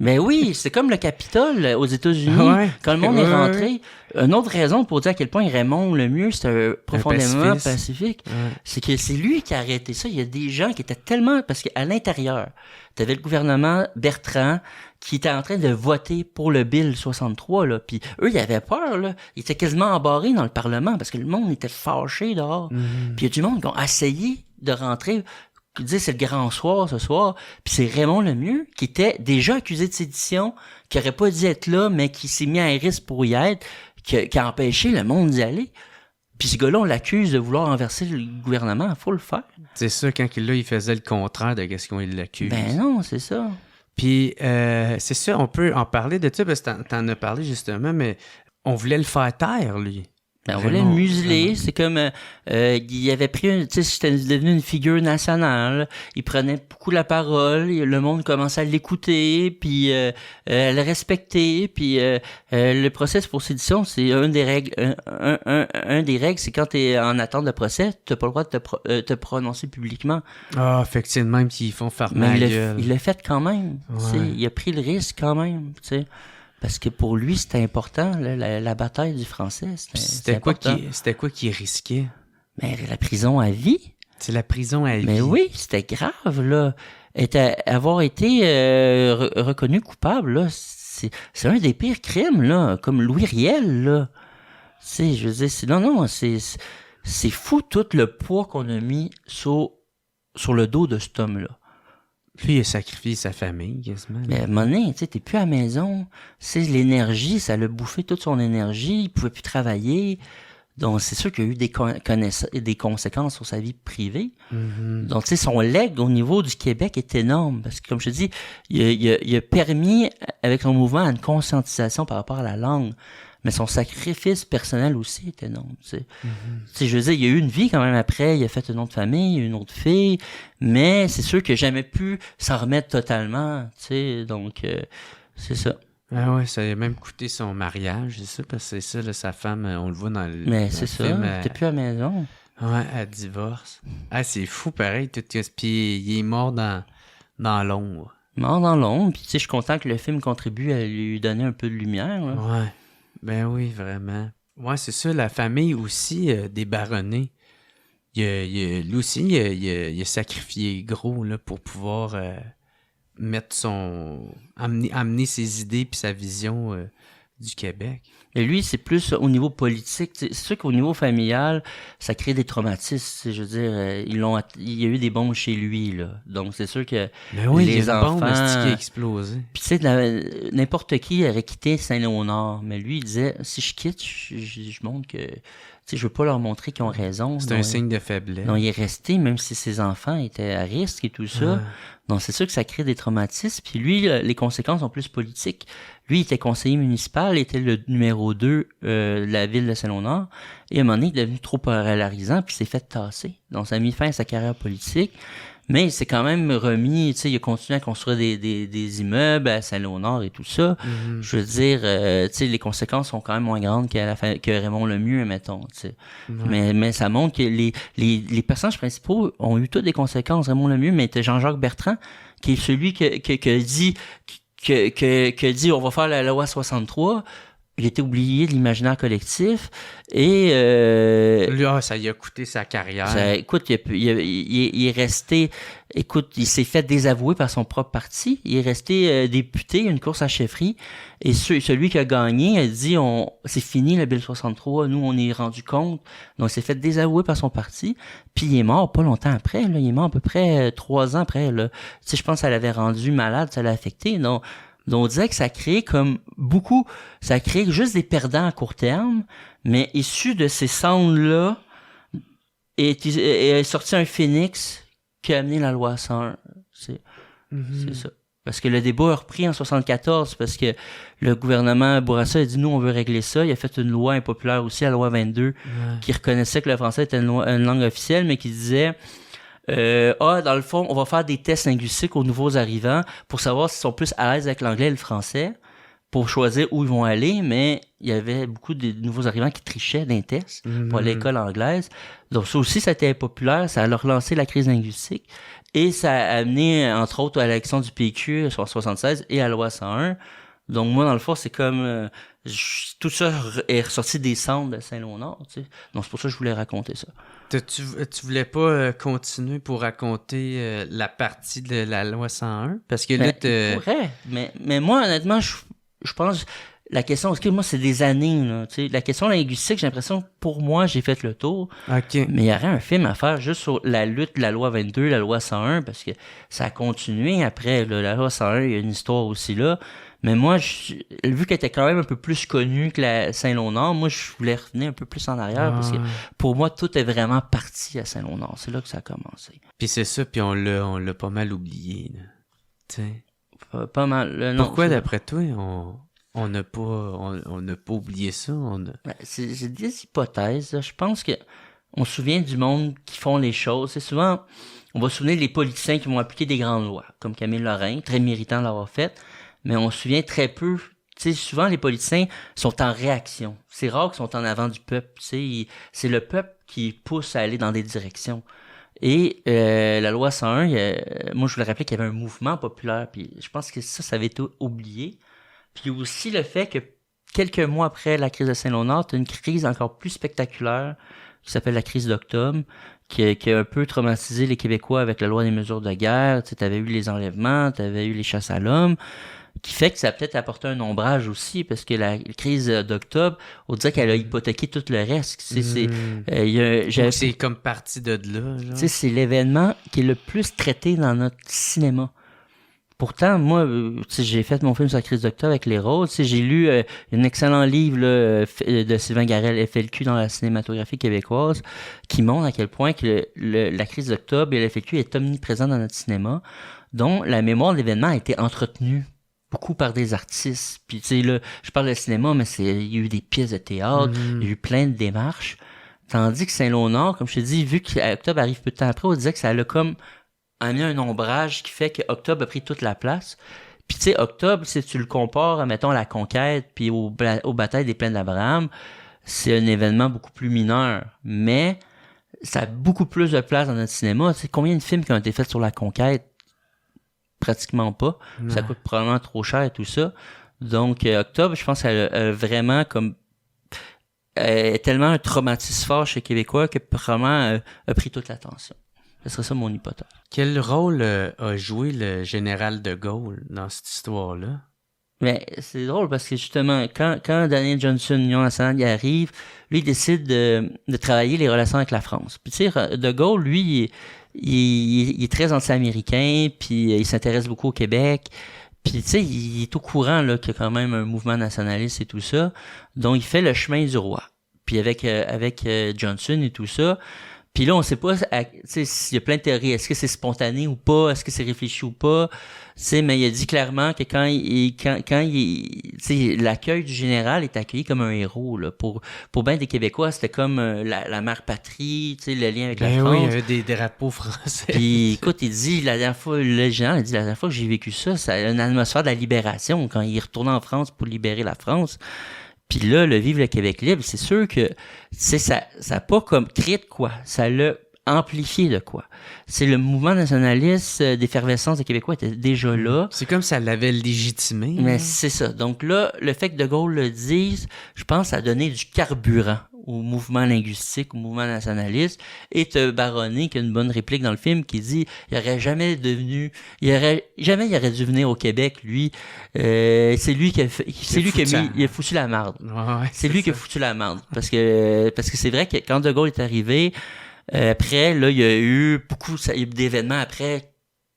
Mais oui, c'est comme le Capitole aux États-Unis. Quand le monde est rentré, une autre raison pour dire à quel point Raymond Lemieux, c'était profondément pacifique, c'est que c'est lui qui a arrêté ça. Il y a des gens qui étaient tellement... Parce qu'à l'intérieur, tu avais le gouvernement Bertrand qui était en train de voter pour le Bill 63, là. Puis eux, ils avaient peur, là. Ils étaient quasiment embarrés dans le Parlement parce que le monde était fâché dehors. Puis il y a du monde qui ont essayé de rentrer... qui disait c'est le grand soir ce soir, puis c'est Raymond Lemieux qui était déjà accusé de sédition, qui aurait pas dû être là, mais qui s'est mis à risque pour y être, qui a empêché le monde d'y aller. Puis ce gars-là, on l'accuse de vouloir renverser le gouvernement. Il faut le faire. C'est ça, quand il faisait le contraire de ce qu'on l'accuse. Ben non, c'est ça. Puis, c'est ça, on peut en parler de ça, parce que t'en as parlé justement, mais on voulait le faire taire, lui. Ben, on voulait le museler. C'est comme, il avait pris, tu sais, c'était devenu une figure nationale. Il prenait beaucoup la parole. Le monde commençait à l'écouter, puis à le respecter. Puis le procès pour sédition, c'est une des règles. Un des règles, c'est quand t'es en attente de procès, t'as pas le droit de te prononcer publiquement. Ah, fait que c'est le même qu'ils font fermer la gueule. Il l'a fait quand même. Ouais. Il a pris le risque quand même, tu sais. Parce que pour lui, c'était important, là, la bataille du français. C'était quoi qui risquait? Mais la prison à vie. C'est la prison à vie. Mais oui, c'était grave, là. Avoir été reconnu coupable, là, c'est un des pires crimes, là. Comme Louis Riel, là. Je veux dire, c'est fou tout le poids qu'on a mis sur le dos de cet homme-là. Puis il a sacrifié sa famille, quasiment. Mais à un moment donné, tu sais, t'es plus à la maison. C'est l'énergie, ça l'a bouffé toute son énergie. Il pouvait plus travailler. Donc, c'est sûr qu'il y a eu des conséquences sur sa vie privée. Mm-hmm. Donc, tu sais, son legs au niveau du Québec est énorme. Parce que, comme je te dis, il a permis, avec son mouvement, une conscientisation par rapport à la langue. Mais son sacrifice personnel aussi est énorme, tu sais. Mm-hmm. Tu sais, je veux dire, il y a eu une vie quand même après, il a fait un nom de famille, une autre fille, mais c'est sûr qu'il n'a jamais pu s'en remettre totalement, tu sais, donc c'est ça. Ah ouais, ça a même coûté son mariage, c'est ça, parce que c'est ça, là, sa femme, on le voit dans le Mais c'est ça, t'es plus à la maison. Ouais, elle divorce. Ah, c'est fou, pareil, puis il est mort dans l'ombre. Mort dans l'ombre, puis tu sais, je suis content que le film contribue à lui donner un peu de lumière, là. Ouais. Ben oui, vraiment. Ouais, c'est ça, la famille aussi des baronnets. Lui aussi, il a sacrifié gros là, pour pouvoir mettre amener ses idées puis sa vision du Québec. Et lui, c'est plus au niveau politique. C'est sûr qu'au niveau familial, ça crée des traumatismes. Je veux dire, il y a eu des bombes chez lui, là. Donc, c'est sûr que oui, les enfants... bombe qui a explosé. Puis, tu sais, n'importe qui aurait quitté Saint-Léonard. Mais lui, il disait, si je quitte, je montre que... Tu sais, je veux pas leur montrer qu'ils ont raison. C'est un signe de faiblesse. Non, il est resté, même si ses enfants étaient à risque et tout ça. Donc, c'est sûr que ça crée des traumatismes. Puis lui, les conséquences sont plus politiques. Lui, il était conseiller municipal, il était le numéro 2 de la ville de Saint-Léonard. Et à un moment donné, il est devenu trop polarisant, puis il s'est fait tasser. Donc, ça a mis fin à sa carrière politique. Mais il s'est quand même remis, tu sais, il a continué à construire des immeubles à Saint-Léonard et tout ça. Mm-hmm. Je veux dire, tu sais, les conséquences sont quand même moins grandes que Raymond Lemieux, mettons, tu sais. Ouais. Mais ça montre que les personnages principaux ont eu toutes des conséquences. Raymond Lemieux, mais c'était Jean-Jacques Bertrand, qui est celui que dit on va faire la loi 63. Il était oublié de l'imaginaire collectif et lui, ça lui a coûté sa carrière. Écoute, il est resté. Écoute, il s'est fait désavouer par son propre parti. Il est resté député, une course à chefferie. Et celui qui a gagné a dit c'est fini le Bill 63. Nous, on est rendu compte. Donc, il s'est fait désavouer par son parti. Puis il est mort pas longtemps après. Là, il est mort à peu près 3 ans après. Là. Tu sais, je pense que ça l'avait rendu malade, ça l'a affecté. Donc on disait que ça crée ça crée juste des perdants à court terme, mais issu de ces cendres-là est sorti un phénix qui a amené la loi 101. C'est ça. Parce que le débat a repris en 74 parce que le gouvernement Bourassa a dit nous on veut régler ça. Il a fait une loi impopulaire aussi, la loi 22, qui reconnaissait que le français était une langue officielle, mais qui disait dans le fond, on va faire des tests linguistiques aux nouveaux arrivants pour savoir s'ils sont plus à l'aise avec l'anglais et le français pour choisir où ils vont aller, mais il y avait beaucoup de nouveaux arrivants qui trichaient d'un test pour l'école anglaise. Donc ça aussi, ça a été impopulaire, ça a relancé la crise linguistique et ça a amené, entre autres, à l'élection du PQ en 1976 et à la loi 101. Donc moi, dans le fond, c'est comme... tout ça est ressorti des cendres de Saint-Léonard, tu sais. Donc c'est pour ça que je voulais raconter ça. Tu voulais pas continuer pour raconter la partie de la loi 101? Parce que là, je pourrais, mais moi, honnêtement, je pense... La question, parce que moi, c'est des années, là, tu sais. La question linguistique, j'ai l'impression que pour moi, j'ai fait le tour. Okay. Mais il y aurait un film à faire juste sur la lutte de la loi 22, la loi 101, parce que ça a continué après, là, la loi 101, il y a une histoire aussi là. Mais moi, vu qu'elle était quand même un peu plus connue que la Saint-Léonard, moi, je voulais revenir un peu plus en arrière parce que pour moi, tout est vraiment parti à Saint-Léonard. C'est là que ça a commencé. Puis c'est ça, puis on l'a pas mal oublié, là. Tu sais. Pas mal. Non, Pourquoi, d'après toi, on n'a pas oublié ça? C'est des hypothèses. Là. Je pense que on se souvient du monde qui font les choses. C'est souvent, on va se souvenir des politiciens qui vont appliquer des grandes lois, comme Camille Lorrain, très méritant de l'avoir fait. Mais on se souvient très peu. Tu sais, souvent, les politiciens sont en réaction. C'est rare qu'ils sont en avant du peuple. Tu sais, c'est le peuple qui pousse à aller dans des directions. Et la loi 101, moi, je voulais rappeler qu'il y avait un mouvement populaire. Puis je pense que ça avait été oublié. Puis aussi le fait que quelques mois après la crise de Saint-Léonard, tu as une crise encore plus spectaculaire qui s'appelle la crise d'octobre, qui a un peu traumatisé les Québécois avec la loi des mesures de guerre. Tu avais eu les enlèvements, tu avais eu les chasses à l'homme, qui fait que ça a peut-être apporté un ombrage aussi, parce que la crise d'octobre, on dirait qu'elle a hypothéqué tout le reste. C'est comme parti de là. Tu sais, c'est l'événement qui est le plus traité dans notre cinéma. Pourtant, moi, j'ai fait mon film sur la crise d'octobre avec les roses. J'ai lu un excellent livre là, de Sylvain Garrel, FLQ dans la cinématographie québécoise, qui montre à quel point que la crise d'octobre et le FLQ est omniprésent dans notre cinéma, dont la mémoire de l'événement a été entretenue beaucoup par des artistes. Puis tu sais, là, je parle de cinéma, mais il y a eu des pièces de théâtre, il y a eu plein de démarches. Tandis que Saint-Léonard, comme je te dis, vu qu'Octobre arrive peu de temps après, on disait que ça a comme a mis un ombrage qui fait que Octobre a pris toute la place. Puis tu sais, Octobre, si tu le compares à, mettons, la conquête puis aux batailles des plaines d'Abraham, c'est un événement beaucoup plus mineur. Mais ça a beaucoup plus de place dans notre cinéma. Tu sais, combien de films qui ont été faits sur la conquête? Pratiquement pas. Ouais. Ça coûte probablement trop cher et tout ça. Donc, Octobre, je pense qu'elle a vraiment comme tellement un traumatisme fort chez les Québécois que probablement a pris toute l'attention. Ce serait ça mon hypothèse. Quel rôle a joué le général de Gaulle dans cette histoire-là? Mais c'est drôle parce que justement, quand Daniel Johnson, Union nationale, y arrive, lui, il décide de travailler les relations avec la France. Puis tu sais, de Gaulle, lui, il est très anti-américain, puis il s'intéresse beaucoup au Québec. Puis tu sais, il est au courant là qu'il y a quand même un mouvement nationaliste et tout ça. Donc il fait le chemin du roi. Puis avec Johnson et tout ça. Puis là, on sait pas, tu sais, s'il y a plein de théories. Est-ce que c'est spontané ou pas? Est-ce que c'est réfléchi ou pas? Tu sais, mais il a dit clairement que quand tu sais, l'accueil du général est accueilli comme un héros, là. Pour bien des Québécois, c'était comme la mère patrie, tu sais, le lien avec la France. Oui, il y avait des drapeaux français. Puis, écoute, il dit, la dernière fois que j'ai vécu ça, ça a une atmosphère de la libération quand il est retourné en France pour libérer la France. Puis là, le Vive le Québec libre, c'est sûr que ça a pas comme créé de quoi, ça l'a amplifié de quoi. C'est le mouvement nationaliste d'effervescence des Québécois était déjà là. C'est comme ça l'avait légitimé. Mais c'est ça. Donc là, le fait que De Gaulle le dise, je pense, ça a donné du carburant au mouvement linguistique, au mouvement nationaliste, et te baronner qu'il y a une bonne réplique dans le film qui dit il aurait jamais dû venir au Québec, lui. C'est lui qui a foutu la marde. Ouais, c'est lui qui a foutu la marde. Parce que c'est vrai que quand De Gaulle est arrivé, après, là, il y a eu d'événements après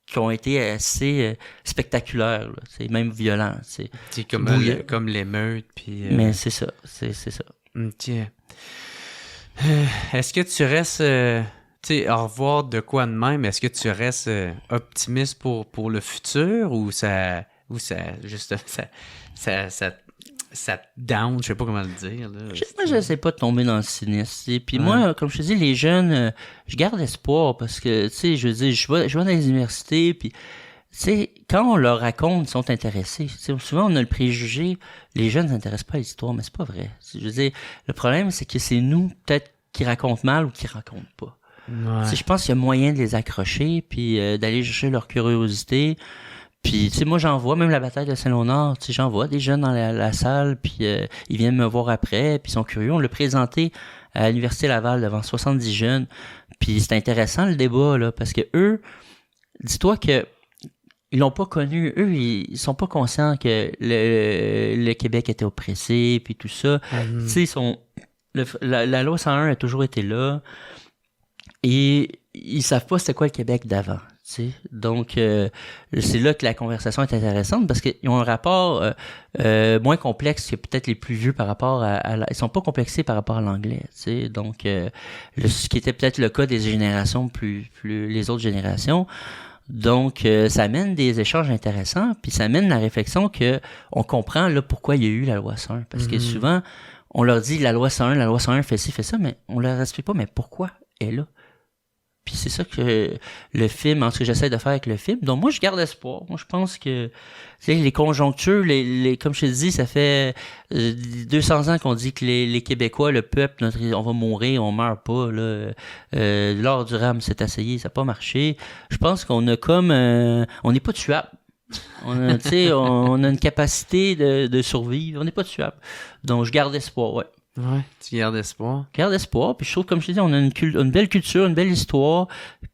qui ont été assez spectaculaires, là. C'est même violent. C'est comme l'émeute. Puis, Mais c'est ça. C'est ça. Tiens. Est-ce que tu restes, tu sais, au revoir de quoi de même, est-ce que tu restes optimiste pour le futur ou ça down, je sais pas comment le dire. Là. Moi, j'essaie pas de tomber dans le cynisme. Et puis moi, comme je te dis, les jeunes, je garde espoir parce que, tu sais, je veux dire, je vais dans les universités, puis tu sais, quand on leur raconte, ils sont intéressés. Souvent, on a le préjugé, les jeunes ne s'intéressent pas à l'histoire, mais c'est pas vrai. Je veux dire, le problème, c'est que c'est nous, peut-être, qui racontent mal ou qui racontent pas. Ouais. Je pense qu'il y a moyen de les accrocher, puis d'aller chercher leur curiosité. Puis, tu sais, moi, j'en vois, même la bataille de Saint-Léonard, tu sais, j'en vois des jeunes dans la salle, puis ils viennent me voir après, puis ils sont curieux. On l'a présenté à l'Université Laval devant 70 jeunes, puis c'est intéressant, le débat, là, parce que eux, dis-toi que ils l'ont pas connu. Eux, ils sont pas conscients que le Québec était oppressé, puis tout ça. Tu sais, la loi 101 a toujours été là, et ils savent pas c'était quoi le Québec d'avant. sais. Donc, c'est là que la conversation est intéressante parce qu'ils ont un rapport moins complexe que peut-être les plus vieux par rapport ils sont pas complexés par rapport à l'anglais, tu sais. Donc, ce qui était peut-être le cas des générations plus les autres générations. Donc, ça amène des échanges intéressants, puis ça amène la réflexion que on comprend là pourquoi il y a eu la loi 101. Parce que souvent, on leur dit la loi 101 fait ci, fait ça, mais on leur explique pas, mais pourquoi elle est là? Puis c'est ça que le film, en ce que j'essaie de faire avec le film. Donc moi, je garde espoir. Moi, je pense que tu sais, les conjonctures, comme je te dis, ça fait 200 ans qu'on dit que les Québécois, le peuple, on va mourir, on meurt pas. Là. L'art du rame s'est essayé, ça n'a pas marché. Je pense qu'on a comme... on n'est pas tuable. On a une capacité de survivre. On n'est pas tuable. Donc je garde espoir, ouais. Ouais, tu gardes espoir. Garde espoir, puis je trouve, comme je te dis, on a une belle culture, une belle histoire,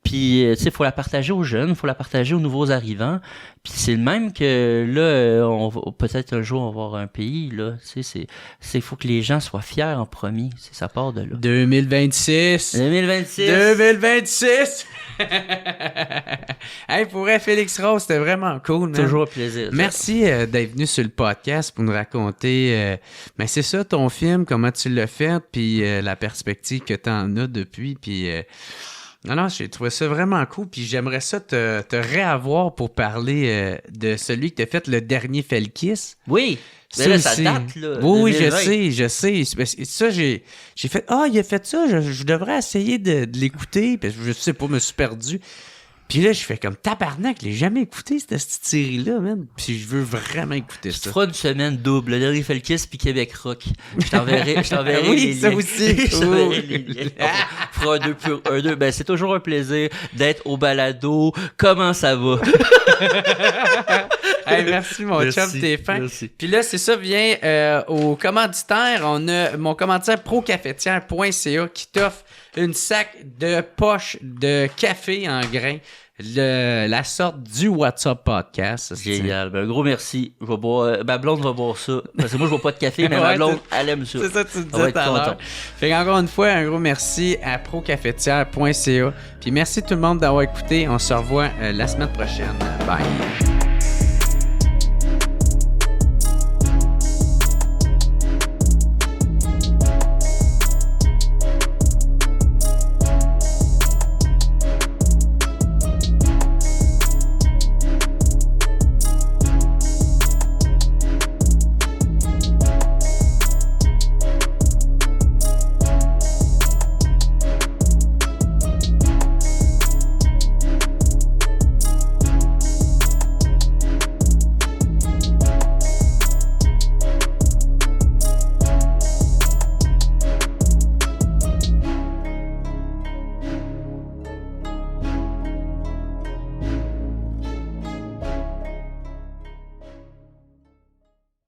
puis tu sais, faut la partager aux jeunes, faut la partager aux nouveaux arrivants, puis c'est le même que là, on va peut-être un jour on va avoir un pays, là, tu sais, c'est faut que les gens soient fiers en premier, ça part de là. 2026! 2026! Hey, pour vrai, Félix Rose, c'était vraiment cool, man. Toujours un plaisir. Merci d'être venu sur le podcast pour nous raconter, mais c'est ça ton film, comment tu l'as fait, puis la perspective que tu en as depuis, puis non, j'ai trouvé ça vraiment cool, puis j'aimerais ça te réavoir pour parler de celui que t'as fait, le dernier Felkis. Oui, mais là, ça date, là. Oui, 2020. je sais. Ça, j'ai fait, il a fait ça, je devrais essayer de l'écouter, parce que je sais pas, je me suis perdu. Puis là, je fais comme tabarnak, je l'ai jamais écouté, cette série-là, man. Puis je veux vraiment écouter ça. Tu feras une semaine double, le dernier Felkis puis Québec Rock. Je t'enverrai oui, les ça liens. aussi. Je t'enverrai les liens. On fera un deux. Ben, c'est toujours un plaisir d'être au balado. Comment ça va? Hey, merci, mon chum, t'es fin. Merci. Puis là, c'est ça, viens au commanditaire. On a mon commanditaire procafetière.ca qui t'offre une sac de poche de café en grains. La sorte du WhatsApp Podcast. Génial. Ben, un gros merci. Je vais boire, ma blonde va boire ça. Parce que moi, je bois pas de café, mais ma blonde, elle aime ça. C'est ça que tu Elle disais va tout à être l'heure. contente. Fait qu'encore une fois, un gros merci à procafetière.ca. Puis merci tout le monde d'avoir écouté. On se revoit la semaine prochaine. Bye.